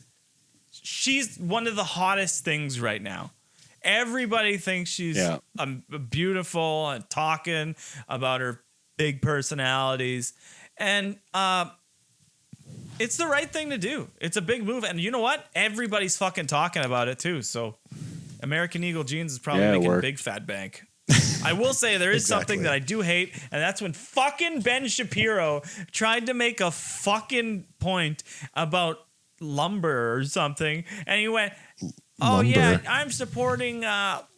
she's one of the hottest things right now. Everybody thinks she's beautiful and talking about her big personalities. And it's the right thing to do. It's a big move. And you know what? Everybody's fucking talking about it too. So American Eagle Jeans is probably making a big fat bank. I will say there is something that I do hate, and that's when fucking Ben Shapiro tried to make a fucking point about lumber or something. And he went... Oh, yeah, I'm supporting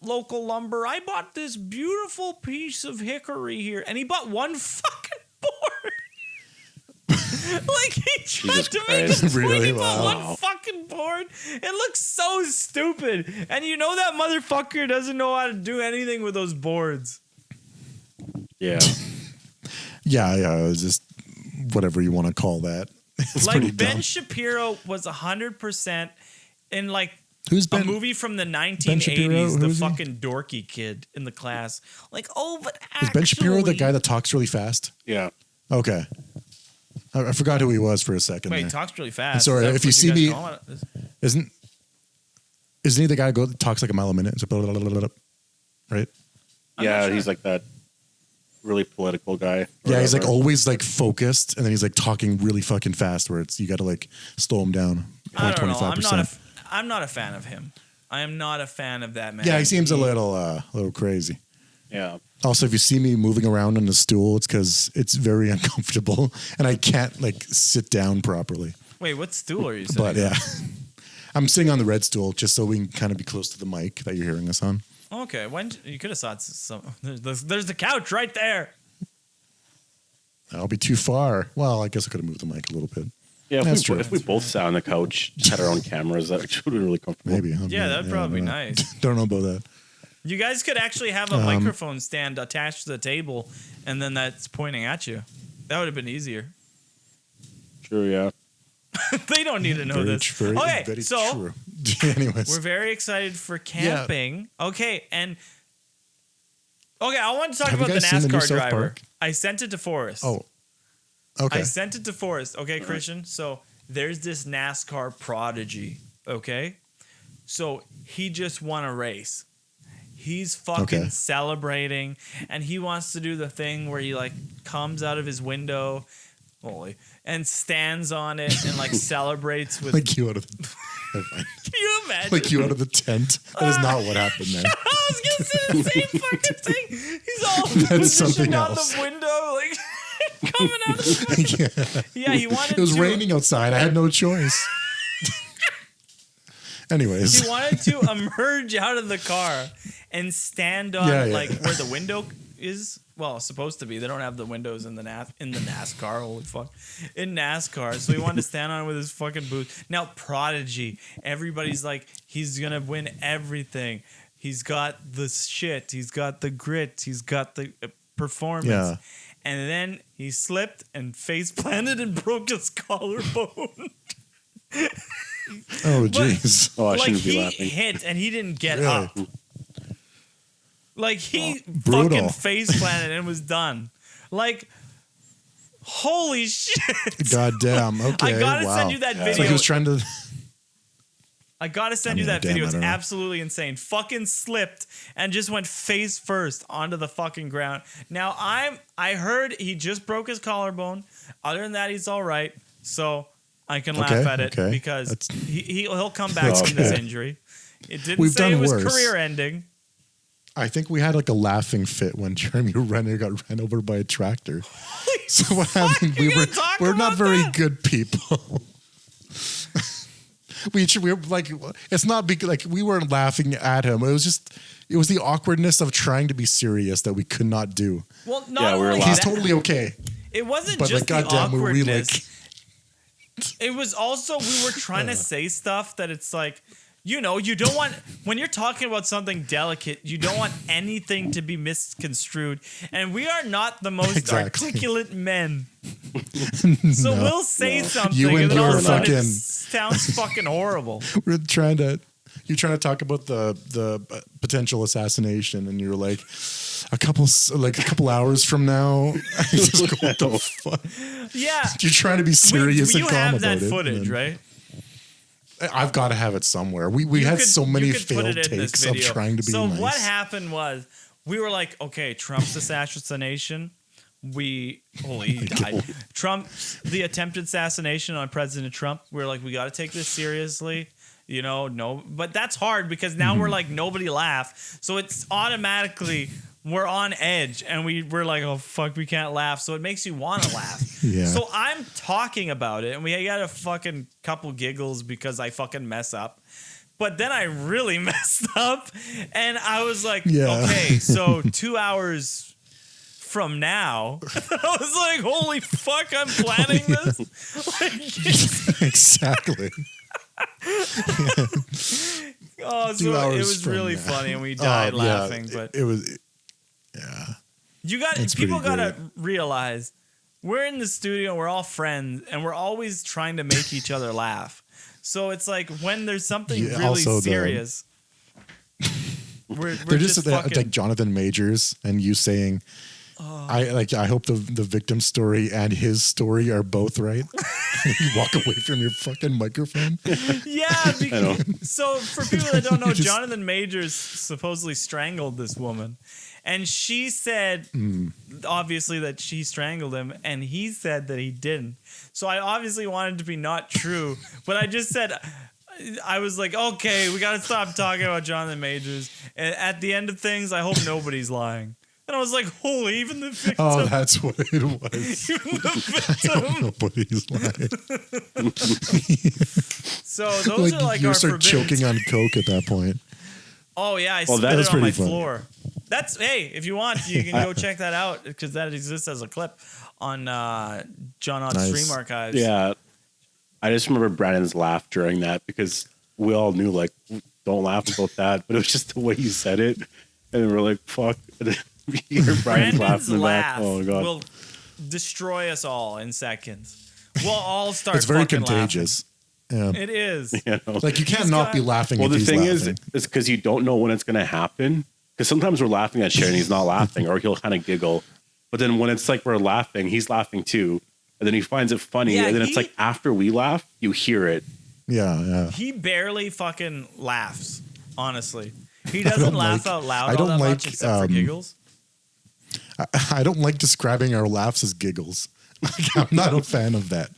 local lumber. I bought this beautiful piece of hickory here. And he bought one fucking board. Like, he tried to make a point. He bought one fucking board. It looks so stupid. And you know that motherfucker doesn't know how to do anything with those boards. Yeah. Yeah, it's just whatever you want to call that. It's like, Ben Shapiro was 100% in, like, Who's Ben? A movie from the 1980s, the fucking dorky kid in the class. Like, oh, but actually... Is Ben Shapiro the guy that talks really fast? Yeah. Okay. I forgot who he was for a second. Wait, he talks really fast. Sorry, if you see me... Isn't he the guy that talks like a mile a minute? Right? Yeah, he's like that really political guy. Yeah, he's like always like focused, and then he's like talking really fucking fast where it's you got to like slow him down. I don't know. I'm not a fan of him. I am not a fan of that man. Yeah, he seems a little crazy. Yeah. Also, if you see me moving around on the stool, it's because it's very uncomfortable and I can't like sit down properly. Wait, what stool are you sitting But yeah, I'm sitting on the red stool just so we can kind of be close to the mic that you're hearing us on. Okay, when you could have saw some. There's the couch right there. I'll be too far. Well, I guess I could have moved the mic a little bit. Yeah, if we both sat on the couch, had our own cameras, that would be really comfortable. Maybe. Yeah, that'd probably be nice. Don't know about that. You guys could actually have a microphone stand attached to the table, and then that's pointing at you. That would have been easier. True, yeah. They don't need to know this. Very true. Anyways, we're very excited for camping. Yeah. Okay, I want to talk about the NASCAR driver. Park? I sent it to Forrest. Oh. Okay. I sent it to Forrest. Okay, Christian. So there's this NASCAR prodigy. Okay. So he just won a race. He's fucking celebrating, and he wants to do the thing where he like comes out of his window, and stands on it and like celebrates with like you out of. Can you imagine? Like you out of the tent. That is not what happened there. I was gonna say the same fucking thing. He's all positioned on the window, like. Coming out of the window. Yeah, he wanted to. It was raining outside. I had no choice. Anyways. He wanted to emerge out of the car and stand on like where the window is. Well, supposed to be. They don't have the windows in the NASCAR. Holy fuck. In NASCAR. So he wanted to stand on it with his fucking boots. Now, Prodigy. Everybody's like, he's going to win everything. He's got the shit. He's got the grit. He's got the performance. Yeah. And then he slipped and face planted and broke his collarbone. Oh, jeez. Oh, I Like, shouldn't be he laughing. hit and he didn't get Really? up. Like, he brutal. fucking face planted and was done. Like, holy shit. God damn. Okay. I gotta wow. send you that It's video. like he was trying to. I gotta send you mean, that damn, video. I It's don't know. absolutely insane. Fucking slipped and just went face first onto the fucking ground. Now, I heard he just broke his collarbone. Other than that, he's all right. So I can laugh at it because he'll come back from this injury. It didn't We've say done it was worse. career ending. I think we had like a laughing fit when Jeremy Renner got ran over by a tractor. So what happened? We're not very good people. we're like, it's not because like we weren't laughing at him. It was the awkwardness of trying to be serious that we could not do. Well, not Yeah, we were only laughing. He's that, totally okay. it wasn't But just like, the goddamn, were we awkwardness. like? It was also we were trying to say stuff that it's like, you know, you don't want when you're talking about something delicate, you don't want anything to be misconstrued. And we are not the most Exactly. articulate men. So we'll say something You and and then all of your a sudden it fucking- sounds fucking horrible. You're trying to talk about the potential assassination, and you're like a couple hours from now. I just go, what the fuck? Yeah. You're trying to be serious you and calm have about that it. footage, and right? I've got to have it somewhere. We You had could- so many you could put failed it in this takes of video. trying to be So nice. what happened was we were like, okay, Trump's assassination. He died. The attempted assassination on President Trump. We were like, we got to take this seriously. You know, no, but that's hard because now we're like, nobody laugh. So it's automatically, we're on edge and we're like, oh, fuck, we can't laugh. So it makes you want to laugh. Yeah. So I'm talking about it and we got a fucking couple giggles because I fucking mess up. But then I really messed up and I was like, Yeah. okay, so 2 hours from now, I was like, holy fuck, I'm planning this. Like, Exactly. oh, 2 so it hours was from really now. funny and we died Yeah, laughing. But it was, yeah. It's people pretty gotta realize we're in the studio, we're all friends, and we're always trying to make each other laugh. So it's like when there's something Yeah, really also serious, we're They're just fucking, like Jonathan Majors and you saying, I hope the victim's story and his story are both right. You walk away from your fucking microphone. yeah. So for people that don't know, Just- Jonathan Majors supposedly strangled this woman, and she said obviously that she strangled him, and he said that he didn't. So I obviously wanted to be not true, but I just said. I was like, okay, we got to stop talking about Jonathan Majors. And at the end of things, I hope nobody's lying. And I was like, holy, even the victim. Oh, that's what it was. Even the I don't victim. know what he's like. So those are like you're our start forbidden. choking on coke at that point. Oh yeah, I Well, spit that it is on my pretty funny. floor. That's hey, if you want, you can go check that out because that exists as a clip on John Odd's Nice. Stream Archives. Yeah. I just remember Brandon's laugh during that because we all knew, like, don't laugh about that. But it was just the way you said it. And we're like, fuck. And then we hear Brian's laugh Brandon's in the back. laugh Oh, my God. will destroy us all in seconds. We'll all start. It's very fucking contagious. Yeah. Laughing. It is. You know? Like you can't He's not got- be laughing. Well, if the he's thing laughing. is because you don't know when it's going to happen. Because sometimes we're laughing at shit and he's not laughing, or he'll kind of giggle. But then when it's like we're laughing, he's laughing too. And then he finds it funny. Yeah, and then it's like after we laugh, you hear it. Yeah. He barely fucking laughs. Honestly, he doesn't laugh like- out loud I all don't that like, much except for giggles. I don't like describing our laughs as giggles. Like, I'm not a fan of that.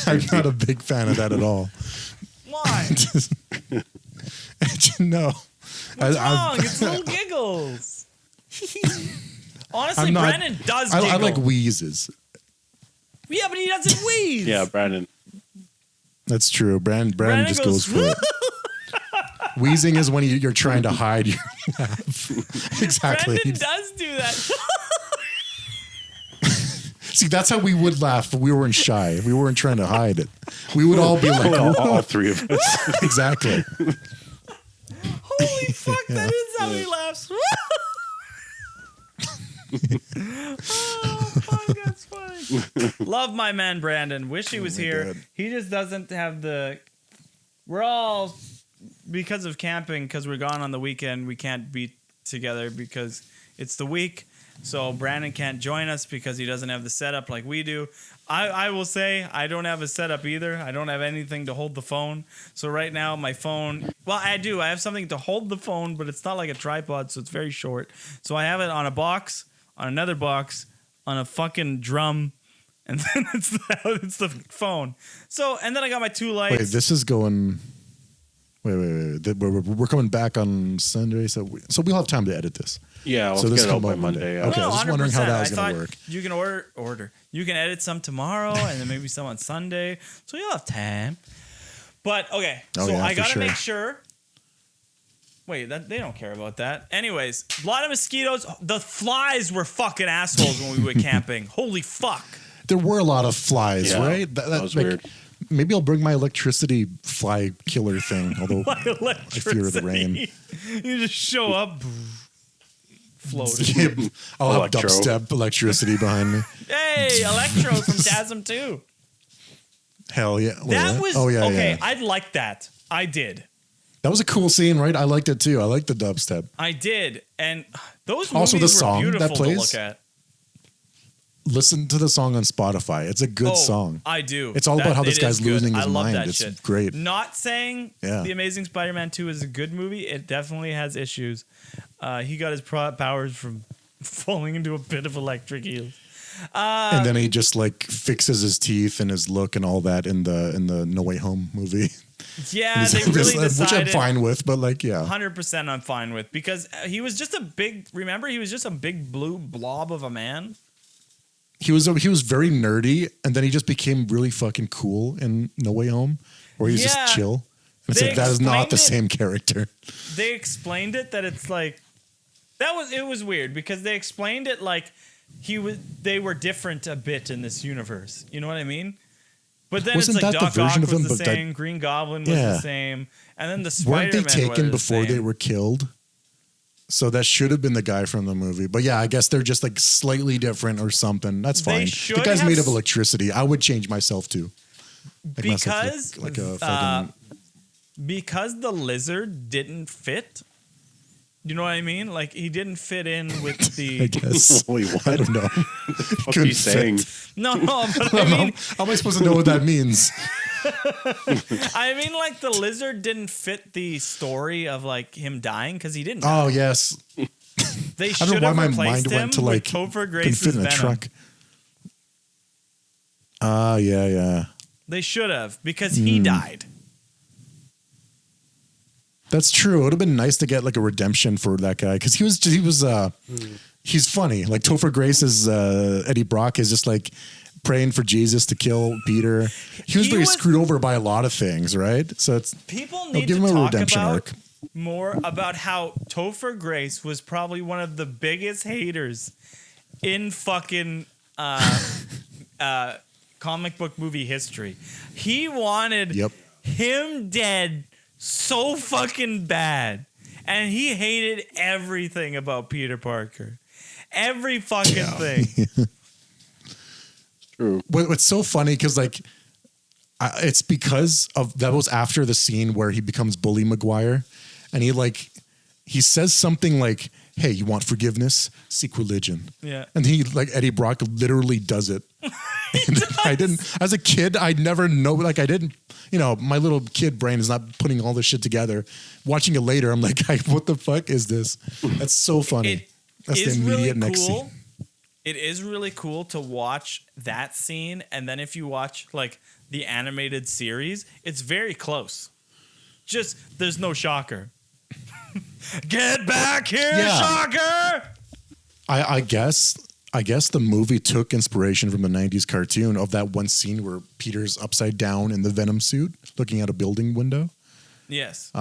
I'm not a big fan of that at all. Why? No. What's wrong? It's little giggles. Honestly, I'm not- Brandon does giggle. I like wheezes. Yeah, but he doesn't wheeze. Yeah, Brandon. That's true. Brandon just goes for it. Wheezing is when you're trying to hide your laugh. Exactly. Brendan does do that. See, that's how we would laugh, but we weren't shy. We weren't trying to hide it. We would all be like, all three of us. exactly. Holy fuck, that is how he laughs. Oh, fuck, that's funny. Love my man Brandon. Wish he was here. God. He just doesn't have the. We're all because of camping. Because we're gone on the weekend. We can't be together because it's the week. So Brandon can't join us because he doesn't have the setup like we do. I will say I don't have a setup either. I don't have anything to hold the phone. So right now my phone, well, I do. I have something to hold the phone, but it's not like a tripod, so it's very short. So I have it on a box, on another box, on a fucking drum, and then it's the phone. So, and then I got my two lights. Wait, this is going. Wait. We're coming back on Sunday, so we'll have time to edit this. Yeah, let's so this get it out come by out Monday. Okay, I was just wondering how that was going to work. You can order. You can edit some tomorrow, and then maybe some on Sunday, so you'll have time. But okay, so I gotta make sure. Wait, they don't care about that. Anyways, a lot of mosquitoes. The flies were fucking assholes when we went camping. Holy fuck! There were a lot of flies, right? That was weird. Maybe I'll bring my electricity fly killer thing. Although My I fear the rain. You just show up, floating. I'll have dubstep electricity behind me. Hey, Electro from TASM 2. Hell yeah! Wait, That what? was okay. I liked that. I did. That was a cool scene, right? I liked it too. I liked the dubstep. I did, and those Also, movies the song were that beautiful to plays? look at. Listen to the song on Spotify. It's a good song. I do. It's all about how this it guy's is good. losing his I love mind. that It's shit. great. Not saying The Amazing Spider-Man 2 is a good movie. It definitely has issues. He got his powers from falling into a pit of electric eels. And then he just like fixes his teeth and his look and all that in the No Way Home movie. Yeah, they really decided. Which I'm fine with, but like, yeah. 100% I'm fine with because he was just a big, remember, he was just a big blue blob of a man. He was very nerdy, and then he just became really fucking cool in No Way Home, where he's just chill. And it's like, that is not the same character. They explained it that it's like, it was weird because they explained it like they were different a bit in this universe. You know what I mean? But then Wasn't it's like that Doc the version Ock of him? was the But same, Green Goblin was the same, and then the Spider-Man weren't they taken was before the same. they were killed? So that should have been the guy from the movie. But yeah, I guess they're just like slightly different or something. That's fine. The guy's made of electricity. I would change myself too. Because like a fucking because the lizard didn't fit. You know what I mean? Like he didn't fit in with the. I guess. Wait, what? I don't know. What are you saying? No, but I mean, how am I supposed to know what that means? I mean, like the lizard didn't fit the story of like him dying because he didn't. Oh yes. They I should don't know have why my replaced mind him went to with like Topher can Grace's fit in a Venom. truck. Yeah. They should have because he died. That's true. It would have been nice to get like a redemption for that guy because he's funny. Like Topher Grace's Eddie Brock is just like praying for Jesus to kill Peter. He was screwed over by a lot of things, right? So it's People need give to him a talk redemption about arc. more about how Topher Grace was probably one of the biggest haters in fucking comic book movie history. He wanted him dead so fucking bad. And he hated everything about Peter Parker. Every fucking thing. True. What's so funny because like it's because of that was after the scene where he becomes Bully Maguire, and he says something like, "Hey, you want forgiveness? Seek religion." Yeah. And he like Eddie Brock literally does it. I didn't as a kid. I never know. Like I didn't. My little kid brain is not putting all this shit together. Watching it later, I'm like, what the fuck is this? That's so funny. That's the immediate next scene. It is really cool to watch that scene, and then if you watch like the animated series, it's very close. Just there's no shocker. Get back here, shocker! I guess the movie took inspiration from the 90s cartoon of that one scene where Peter's upside down in the Venom suit looking out a building window. Yes.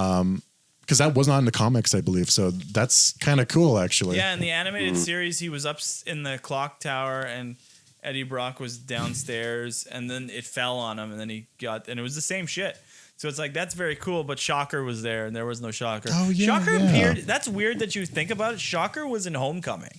because that was not in the comics, I believe. So that's kind of cool, actually. Yeah, in the animated series, he was up in the clock tower, and Eddie Brock was downstairs, and then it fell on him, and then and it was the same shit. So it's like, that's very cool, but Shocker was there, and there was no Shocker. Oh, yeah, Shocker yeah. appeared. That's weird that you think about it. Shocker was in Homecoming.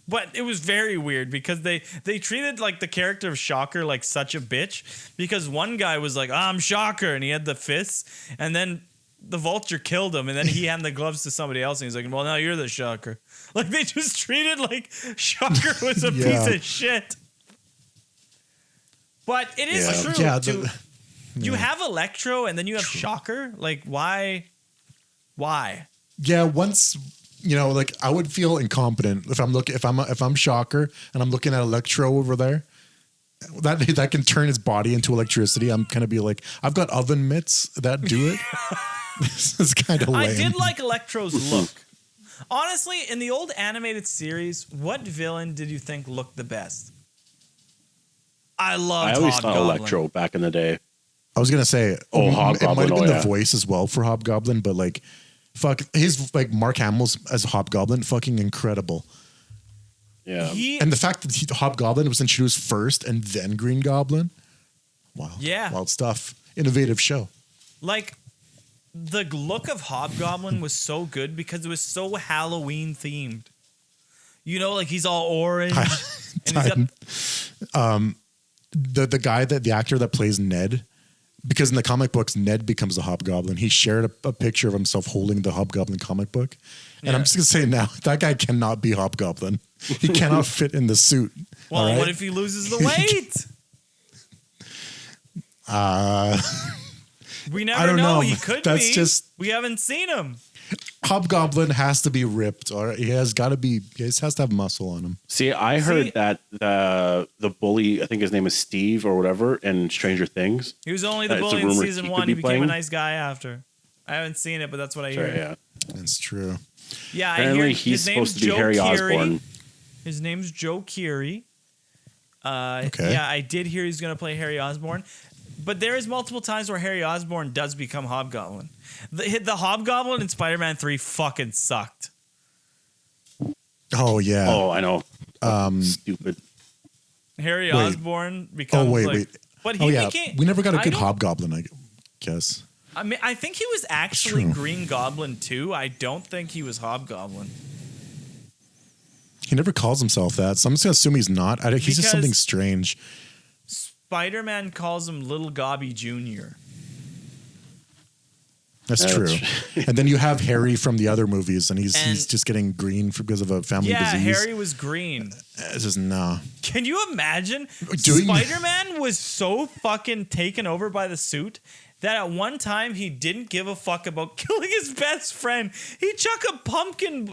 But it was very weird because they treated like the character of Shocker like such a bitch, because one guy was like, I'm Shocker, and he had the fists, and then the Vulture killed him, and then he handed the gloves to somebody else, and he's like, well, now you're the Shocker. Like, they just treated like Shocker was a piece of shit. But it is true. Yeah, you have Electro and then you have Shocker. Like, why? Yeah, once like, I would feel incompetent if I'm Shocker and I'm looking at Electro over there. That can turn his body into electricity. I'm gonna be like, I've got oven mitts that do it. This is kind of lame. I did like Electro's look. Honestly, in the old animated series, what villain did you think looked the best? I always thought Electro back in the day. I was gonna say, Hobgoblin. It might have been the voice as well for Hobgoblin, but like, fuck, his like Mark Hamill's as Hobgoblin, fucking incredible. Yeah, and the fact that Hobgoblin was introduced first and then Green Goblin, wow, yeah, wild stuff, innovative show. Like, the look of Hobgoblin was so good because it was so Halloween themed. Like, he's all orange. And he's got the actor that plays Ned, because in the comic books, Ned becomes the Hobgoblin. He shared a picture of himself holding the Hobgoblin comic book. And I'm just going to say now, that guy cannot be Hobgoblin. He cannot fit in the suit. Well, right? What if he loses the weight? We never I don't know. He could That's be. just, we haven't seen him. Hobgoblin has to be ripped, or he has to have muscle on him. See, I heard that the bully, I think his name is Steve or whatever, in Stranger Things. He was only the bully in season 1. He became a nice guy after. I haven't seen it, but that's what I hear. Yeah, that's true. Yeah, apparently I hear he's supposed to be Joe Harry Keery. Osborn. His name's Joe Keery. Okay. Yeah, I did hear he's going to play Harry Osborn. But there is multiple times where Harry Osborn does become Hobgoblin. The Hobgoblin in Spider-Man 3 fucking sucked. Oh, yeah. Oh, I know. Stupid. Harry Osborn becomes wait. But he became... We never got a good Hobgoblin, I guess. I mean, I think he was actually Green Goblin too. I don't think he was Hobgoblin. He never calls himself that, so I'm just going to assume he's not. He's just something strange. Spider-Man calls him Little Gobby Jr. That's true. And then you have Harry from the other movies, and he's just getting green because of a family disease. Yeah, Harry was green. It's just, nah. Can you imagine? Spider-Man was so fucking taken over by the suit that at one time he didn't give a fuck about killing his best friend. He chucked a pumpkin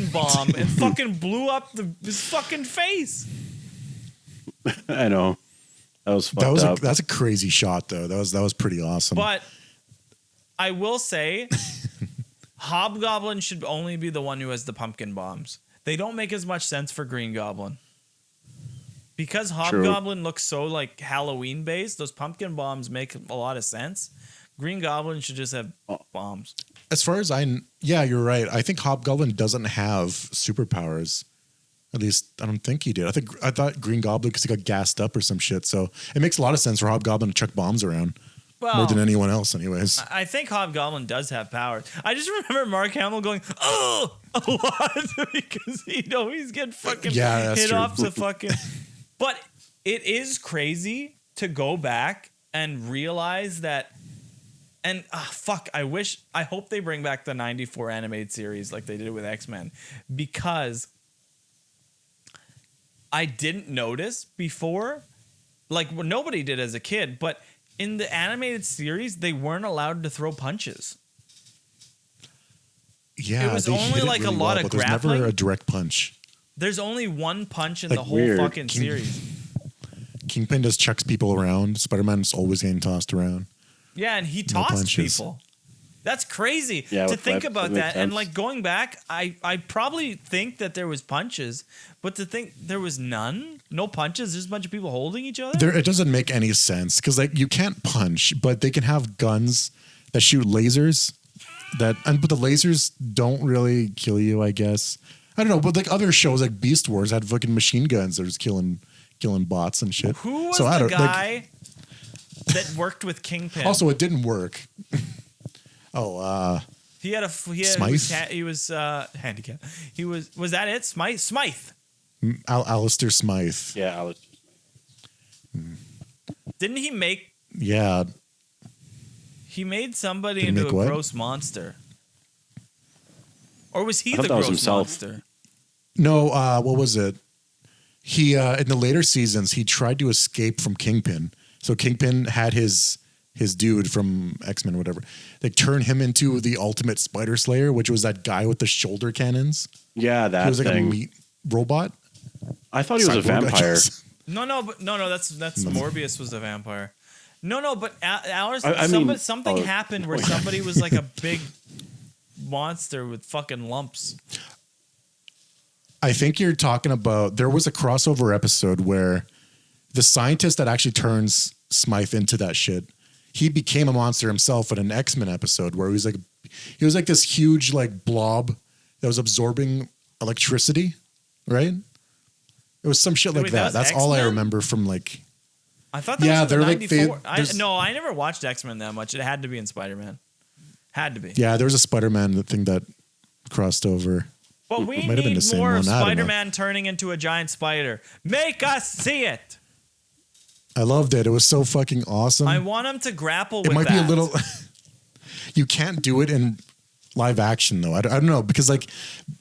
bomb and fucking blew up his fucking face. I know. That was fucked up. That's a crazy shot, though. That was pretty awesome. But I will say, Hobgoblin should only be the one who has the pumpkin bombs. They don't make as much sense for Green Goblin. Because Hobgoblin looks so like Halloween based, those pumpkin bombs make a lot of sense. Green Goblin should just have bombs. As far as you're right. I think Hobgoblin doesn't have superpowers. At least I don't think he did. I thought Green Goblin, because he got gassed up or some shit. So it makes a lot of sense for Hobgoblin to chuck bombs around. Well, more than anyone else, anyways. I think Hobgoblin does have powers. I just remember Mark Hamill going, "Oh," a lot because he's getting fucking hit true. off the fucking. But it is crazy to go back and realize that. And I hope they bring back the '94 animated series like they did with X-Men, because I didn't notice before, like nobody did as a kid, but in the animated series, they weren't allowed to throw punches. Yeah, it was only like really a lot of grappling. There's never a direct punch. There's only one punch in the whole fucking series. Kingpin just chucks people around. Spider-Man's always getting tossed around. Yeah, and he tossed people. That's crazy to think about that. And like going back, I probably think that there was punches, but to think there was no punches, there's a bunch of people holding each other. It doesn't make any sense because like you can't punch, but they can have guns that shoot lasers. But the lasers don't really kill you, I guess. I don't know, but like other shows like Beast Wars had fucking machine guns that was killing bots and shit. Who was so the guy that worked with Kingpin? Also, it didn't work. He had Smythe? he was handicapped. Was that it? Smythe. Alistair Smythe. Yeah, Alistair Smythe. Didn't he make? Yeah. He made somebody Did he into make a what? gross monster. Or was he thought the that was gross himself. monster? No, what was it? He in the later seasons he tried to escape from Kingpin. So Kingpin had his dude from X-Men, whatever. They turned him into the ultimate Spider Slayer, which was that guy with the shoulder cannons. Yeah, that He was like thing. a meat robot. I thought he was a Cyborg, I vampire. guess. No. That's Morbius was the vampire. No, but ours. I mean- something happened where somebody was like a big monster with fucking lumps. I think you're talking about, there was a crossover episode where the scientist that actually turns Smythe into that shit, he became a monster himself in an X-Men episode where he was like this huge like blob that was absorbing electricity, right? It was some shit like Wait, that that. was That's all I X-Men? remember from like, I thought that Yeah, was from they're like- 94. there's- I never watched X-Men that much. It had to be in Spider-Man. Had to be. yeah, there was a Spider-Man thing that crossed over. But we It might have been need the same more one. of I don't know. Spider-Man turning into a giant spider. Make us see it. I loved it. It was so fucking awesome. I want him to grapple It with might that. be a little. You can't do it in live action though. I don't know because like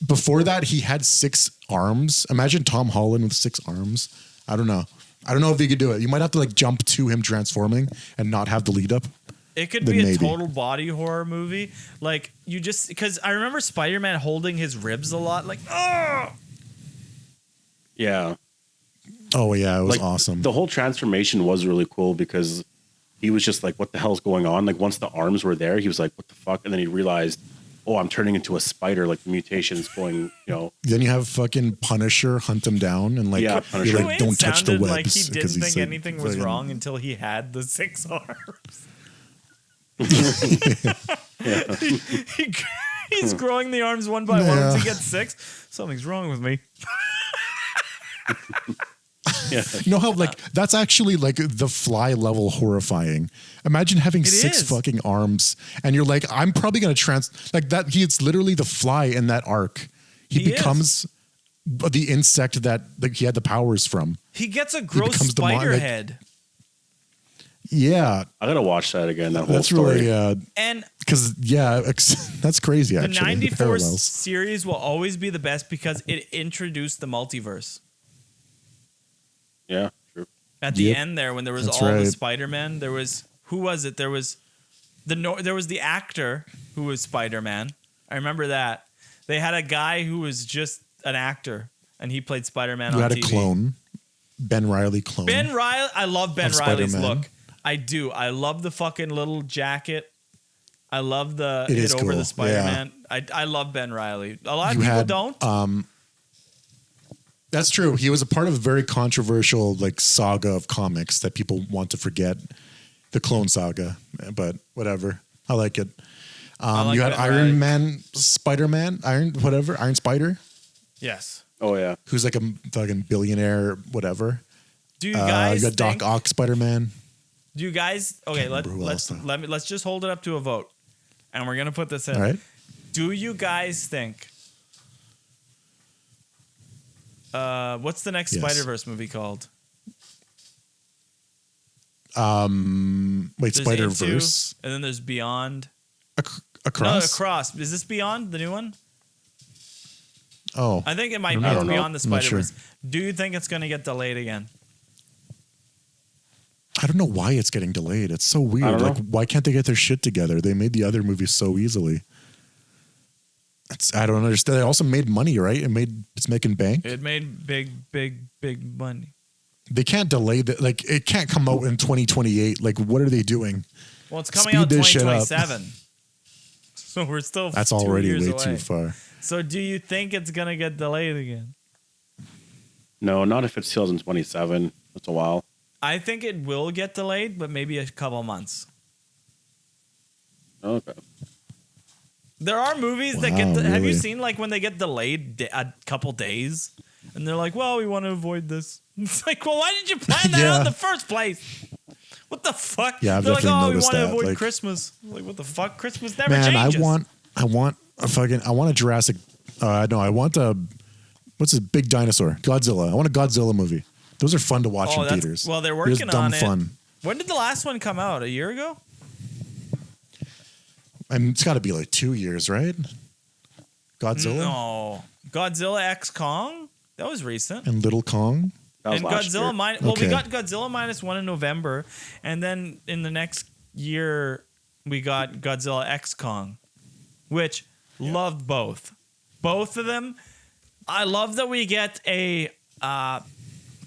before that he had 6 arms. Imagine Tom Holland with 6 arms. I don't know. I don't know if you could do it. You might have to like jump to him transforming and not have the lead up. It could Then be a maybe. total body horror movie. Like you just because I remember Spider-Man holding his ribs a lot. Like oh. Yeah. Oh yeah, it was Like, awesome. The whole transformation was really cool because he was just like, what the hell's going on? Like once the arms were there, he was like, what the fuck? And then he realized, oh, I'm turning into a spider. Like the mutation's going, Then you have fucking Punisher hunt him down and like Yeah, you're Punisher. like don't touch the sounded webs like he didn't 'cause he's, think like, anything was fucking- wrong until he had the 6 arms. He's growing the arms one by one Yeah. to get 6. Something's wrong with me. You know how like that's actually like the Fly level horrifying. Imagine having 6 is. fucking arms and you're like, I'm probably gonna like that. He's literally the Fly in that arc. He He is. becomes the insect that like he had the powers from. He gets a gross becomes the spider like- head. I gotta watch that again. That whole That's story. really And because that's crazy. the Actually, 94 parallels. series will always be the best because it introduced the multiverse. Yeah, true. At the Yep. end there, when there was That's all the right. Spider-Man, there was who was it? There was the actor who was Spider-Man. I remember that. They had a guy who was just an actor, and he played Spider-Man You on had a TV. clone, Ben Riley clone. Ben Riley, I love Ben Of Riley's Spider-Man. look. I do. I love the fucking little jacket. I love the It hit is over cool, the Spider-Man. I love Ben Riley. A lot of You people had, don't. That's true. He was a part of a very controversial like saga of comics that people want to forget, the Clone Saga. But whatever, I like it. I like You had Ben Iron Riley. Man, Spider-Man, Iron Spider, Yes. Oh yeah. who's like a fucking billionaire, whatever. Do you guys You got think, Doc Ock Spider-Man. Do you guys? Okay, remember who else, though. let's just hold it up to a vote, and we're gonna put this in. All right. Do you guys think? What's the next Yes. Spider-Verse movie called? Wait, There's Spider-Verse. Into, and then there's Beyond. Across? No, Across. Is this Beyond the new one? Oh, I think it might be I don't know. Beyond the I'm not sure. Spider-Verse. Do you think it's gonna get delayed again? I don't know why it's getting delayed. It's so weird. don't Like, know. why can't they get their shit together? They made the other movie so easily. I don't understand. They also made money, right? It's making bank. It made big money. They can't delay that. Like, it can't come out in 2028. Like, what are they doing? Well, it's coming Speed out this shit up. 2027. So we're still That's 2 already years way away. too far. So do you think it's gonna get delayed again? No, not if it's 2027. That's a while. I think it will get delayed, but maybe a couple months. Okay. There are movies that Wow, get. Have you really? seen like when they get delayed a couple days, and they're like, "Well, we want to avoid this." It's like, well, why did you plan that out in Yeah. the first place? What the fuck? Yeah, I've they're like, definitely "Oh, we noticed want to that, avoid like- Christmas." Like, what the fuck? Christmas never Man, changes. I want a Jurassic. No, I want a what's this big dinosaur? Godzilla. I want a Godzilla movie. Those are fun to watch in that's- theaters. well, they're Just working dumb on it. fun. When did the last one come out? A year ago? And it's got to be like 2 years, right? Godzilla No, Godzilla X Kong. That was recent. and Little Kong. That was And last Godzilla year. minus. Well, we Okay. got Godzilla -1 in November, and then in the next year we got Godzilla X Kong, which loved both. Both of them. I love that we get a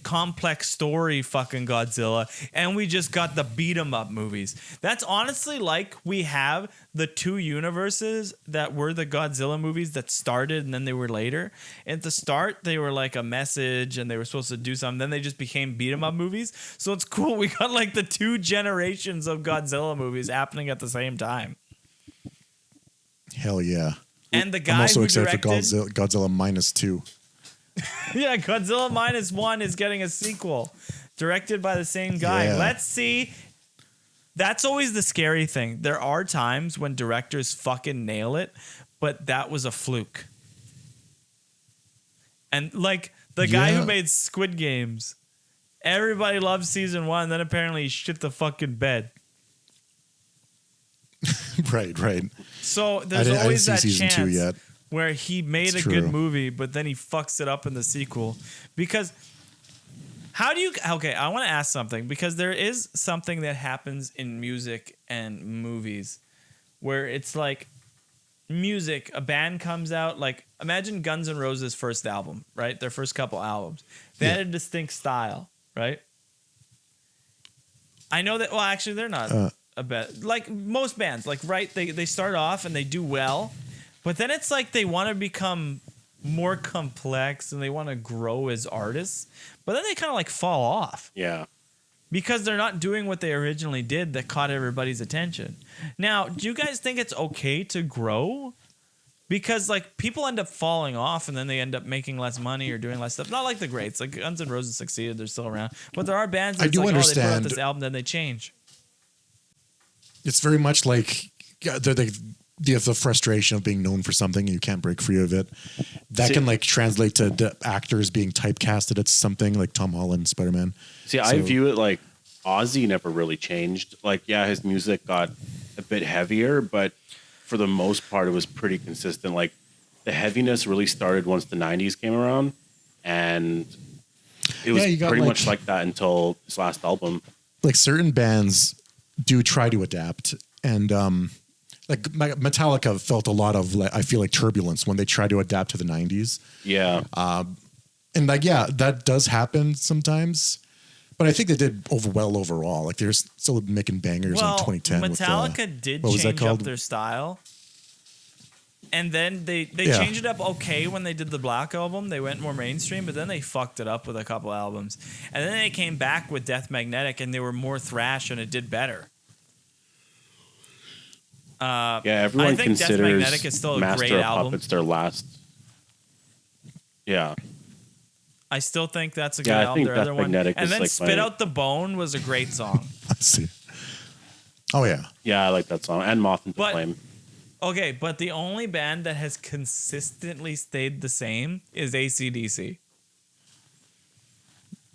complex story fucking Godzilla, and we just got the beat 'em up movies. That's honestly like we have the two universes that were the Godzilla movies that started and then they were later. At the start, they were like a message and they were supposed to do something. Then they just became beat 'em up movies. So it's cool. We got like the two generations of Godzilla movies happening at the same time. Hell yeah! And the guy I'm also who excited directed, for Godzilla -2. yeah, Godzilla -1 is getting a sequel, directed by the same guy. Yeah. Let's see. That's always the scary thing. There are times when directors fucking nail it, but that was a fluke. And like the guy Yeah. who made Squid Games, everybody loved season 1, then apparently he shit the fucking bed. Right. So I there's didn't always see that season chance 2 yet. where he made It's a good true. movie, but then he fucks it up in the sequel. Because how do you? Okay, I want to ask something, because there is something that happens in music and movies where it's like music, a band comes out, like imagine Guns N' Roses' first album, right? Their first couple albums. They had a distinct style, right? I know that. Well, actually, they're not a bit like most bands. Like, right? They start off and they do well, but then it's like they want to become more complex and they want to grow as artists, but then they kind of like fall off Yeah. because they're not doing what they originally did that caught everybody's attention. Now, do you guys think it's okay to grow? Because like people end up falling off and then they end up making less money or doing less stuff. Not like the greats. Like Guns N' Roses succeeded, they're still around. But there are bands I that's do like, oh, they put out understand. this album, then they change. It's very much like the frustration of being known for something and you can't break free of it. That See- can like translate to the actors being typecasted at something like Tom Holland, Spider-Man. See, I view it like Ozzy never really changed. Like, yeah, his music got a bit heavier, but for the most part, it was pretty consistent. Like, the heaviness really started once the 90s came around, and it was you got, pretty like- much like that until his last album. Like certain bands do try to adapt, and like Metallica felt a lot of I feel like turbulence when they try to adapt to the 90s. Yeah. And like, yeah, that does happen sometimes. But I think they did well overall. Like they're still making bangers in 2010. Metallica did what was that change up called? their style. And then they Yeah. changed it up okay when they did the Black album. They went more mainstream, but then they fucked it up with a couple albums. And then they came back with Death Magnetic and they were more thrash and it did better. Yeah, everyone I think Death considers Magnetic is still a Master great of album. Puppets their last. Yeah. I still think that's a good Yeah, I album. think Their Death other one. Magnetic And is then like Spit my- Out the Bone was a great song. I see. Oh yeah. Yeah, I like that song. And Moth into But- Flame. Okay, but the only band that has consistently stayed the same is AC/DC.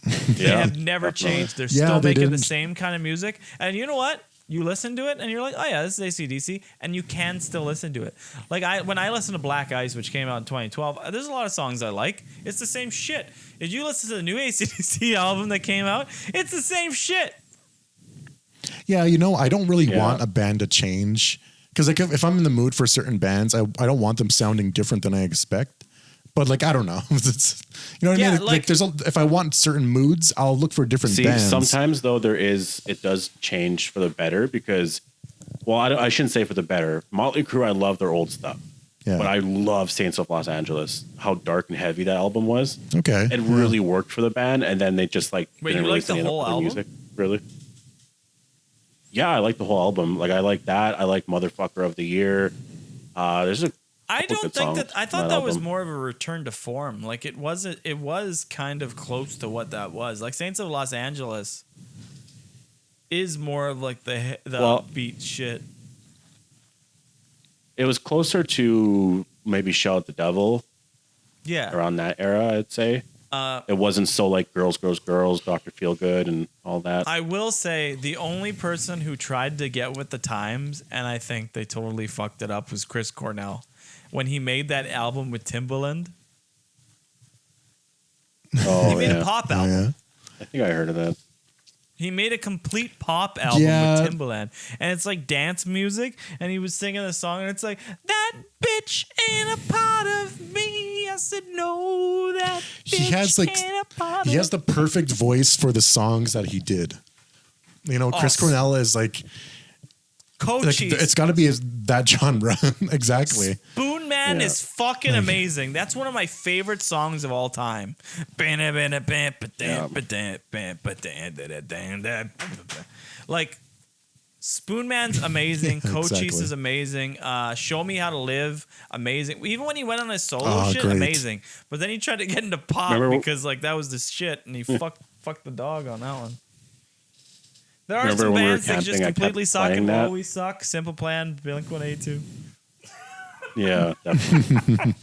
They Yeah. have never definitely. changed. They're Yeah, still they making the didn't. same kind of music. And you know what? You listen to it and you're like, oh yeah, this is AC/DC, and you can still listen to it. Like when I listen to Black Ice, which came out in 2012, there's a lot of songs I like. It's the same shit. If you listen to the new AC/DC album that came out, it's the same shit. Yeah, you know, I don't really Yeah. want a band to change because like if I'm in the mood for certain bands, I don't want them sounding different than I expect. But like I don't know, it's, you know what Yeah, I mean? Like if I want certain moods, I'll look for different See, bands. sometimes though it does change for the better because, well, I shouldn't say for the better. Motley Crue, I love their old stuff, Yeah. but I love Saints of Los Angeles. How dark and heavy that album was. Okay. It really worked for the band, and then they just like Wait, didn't you like release the any whole other album? music. Really? yeah, I like the whole album. Like I like that. I like Motherfucker of the Year. There's a I couple don't good think songs that. I on thought that was album. more of a return to form. Like it wasn't. It was kind of close to what that was. Like Saints of Los Angeles is more of like the Well, upbeat shit. It was closer to maybe Shout at the Devil Yeah. around that era, I'd say. It wasn't so like Girls, Girls, Girls, Dr. Feelgood and all that. I will say the only person who tried to get with the times, and I think they totally fucked it up, was Chris Cornell. When he made that album with Timbaland, Oh, he made yeah. a pop Oh, album. yeah. I think I heard of that. He made a complete pop album Yeah. with Timbaland, and it's like dance music. And he was singing the song, and it's like, "That bitch ain't a part of me." I said, "No, that bitch He has like ain't a part he of has the perfect voice for the songs that he did. You know, Chris Oh, Cornell is like Cochise." it's got to be that genre. Exactly. Spoon Man Yeah. is fucking amazing. That's one of my favorite songs of all time. Like, Spoon Man's amazing. Cochise Exactly. is amazing. Show Me How to Live, amazing. Even when he went on his solo Oh, shit, great. amazing. But then he tried to get into pop Remember- because like that was the shit, and he fucked the dog on that one. There are Remember some when we were bands that just camping, I kept completely suck playing and that? always suck. Simple Plan, Blink-182. Yeah, definitely.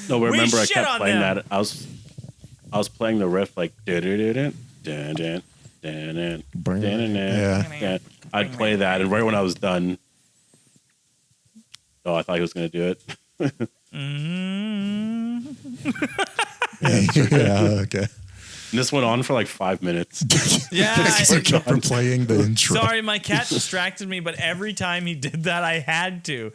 No, but We remember I shit kept on playing them. that. I was playing the riff like dun-dun-dun-dun, dun-dun, dun-dun, dun-dun-dun, Yeah. dun. I'd play that, and right when I was done, I thought he was going to do it. Yeah. Okay. And this went on for like 5 minutes. Yeah, Thank you for playing the intro. sorry, my cat distracted me, but every time he did that, I had to.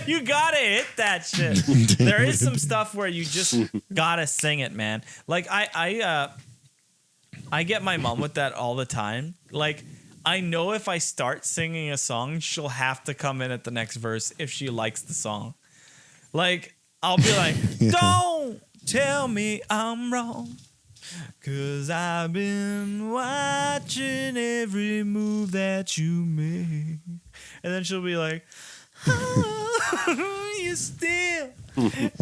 You gotta hit that shit. There is some stuff where you just gotta sing it, man. Like I get my mom with that all the time. Like I know if I start singing a song, she'll have to come in at the next verse if she likes the song. Like, I'll be like, don't tell me I'm wrong, 'cause I've been watching every move that you make. And then she'll be like, oh, you still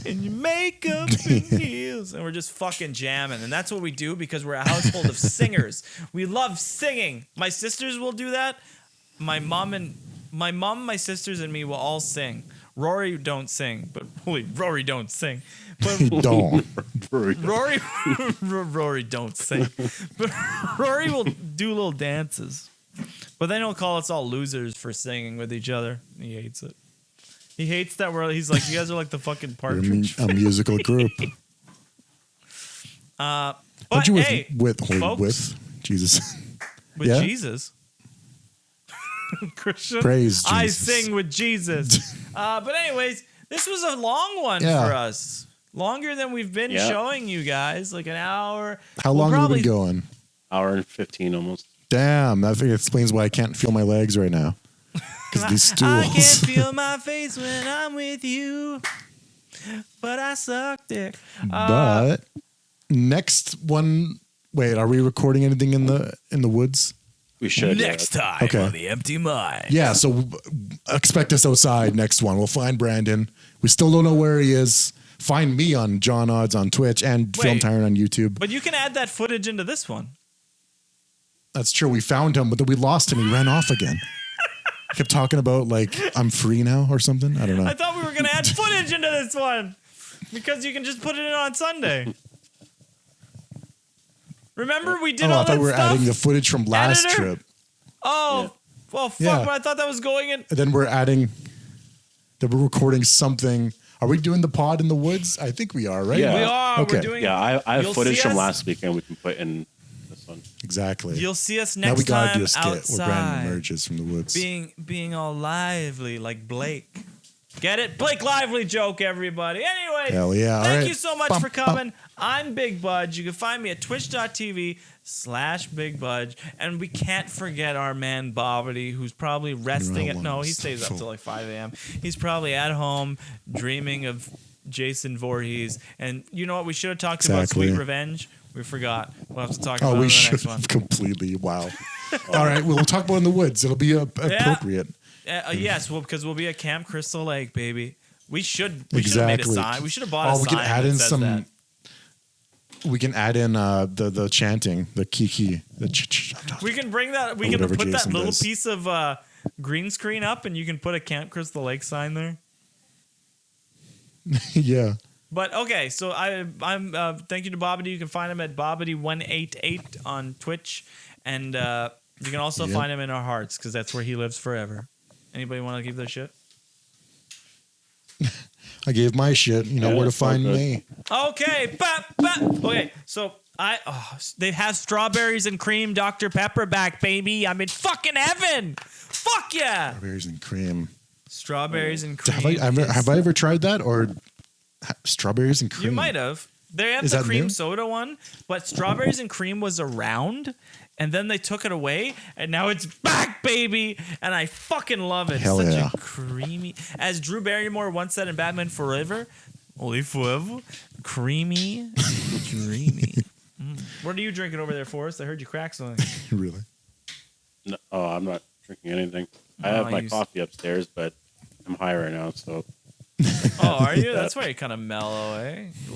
in your makeup and heels. And we're just fucking jamming. And that's what we do because we're a household of singers. We love singing. My sisters will do that. My mom, my sisters, and me will all sing. Rory don't sing, but Rory don't sing. But Don't. Rory don't sing. But Rory will do little dances. But then he'll call us all losers for singing with each other. He hates it. He hates that he's like, you guys are like the fucking partridge. A musical group. But Aren't you hey, with folks, Jesus? with Yeah? Jesus. Christian, Praise I Jesus. sing with Jesus. But anyways, this was a long one Yeah. for us. Longer than we've been Yeah. showing you guys, like an hour. How long have we been going? Hour and 15 almost. Damn, that explains why I can't feel my legs right now. Because these I can't stools. feel my face when I'm with you, but I suck dick. But next one. Wait, are we recording anything in the woods? We should. Next time Okay. on the Empty Mind. Yeah, so expect us outside next one. We'll find Brandon. We still don't know where he is. Find me on John Odds on Twitch and Film Wait. Tyrant on YouTube. But you can add that footage into this one. That's true. We found him, but then we lost him. He ran off again. Kept talking about like I'm free now or something. I don't know. I thought we were going to add footage into this one because you can just put it in on Sunday. Remember we did all I that thought we were stuff? adding the footage from last Editor? trip. Oh, well, fuck, Yeah. but I thought that was going in. And then we're adding that we're recording something. Are we doing the pod in the woods? I think we are, right? Yeah. We are. Okay. We're doing. Yeah, I have You'll footage see from us- last weekend we can put in this one. Exactly. You'll see us Now next we gotta time do a skit where Brandon outside, emerges from the woods. being all lively like Blake. Get it? Blake Lively joke, everybody. Anyway, Hell yeah. All thank right. you so much Bum, for bum. coming. I'm Big Budge. You can find me at twitch.tv/Big Budge. And we can't forget our man Bobbity, who's probably resting No at no, one he is stays up full. till like 5 a.m. He's probably at home dreaming of Jason Voorhees. And you know what? We should have talked about Exactly. Sweet Revenge. We forgot. We'll have to talk about it Oh, in we the should next one. have completely. Wow. All right, we'll talk about it in the woods. It'll be appropriate. Yes, well, because we'll be at Camp Crystal Lake, baby. We should have made a sign. We should have bought a sign. We can add in that says that. We can add in the chanting, the kiki. We can bring that. We can put that little piece of green screen up, and you can put a Camp Crystal Lake sign there. Yeah. But okay, so I'm thank you to Bobbity. You can find him at Bobbity188 on Twitch, and you can also find him in our hearts because that's where he lives forever. Anybody want to give their shit? I gave my shit. You know where to find me. Okay, okay. So they have strawberries and cream Dr. Pepper back, baby. I'm in fucking heaven. Fuck yeah. Strawberries and cream. Strawberries and cream. Have I ever tried that or strawberries and cream? You might have. They have the cream soda one, but strawberries and cream was around, and then they took it away, and now it's back, baby, and I fucking love it. Hell Such yeah. a creamy, as Drew Barrymore once said in Batman Forever, only forever, creamy, dreamy. What are you drinking over there, Forrest? I heard you crack something. Really? No, I'm not drinking anything. I have my coffee upstairs, but I'm high right now, so. Oh, are you? That's why you're kind of mellow, eh? A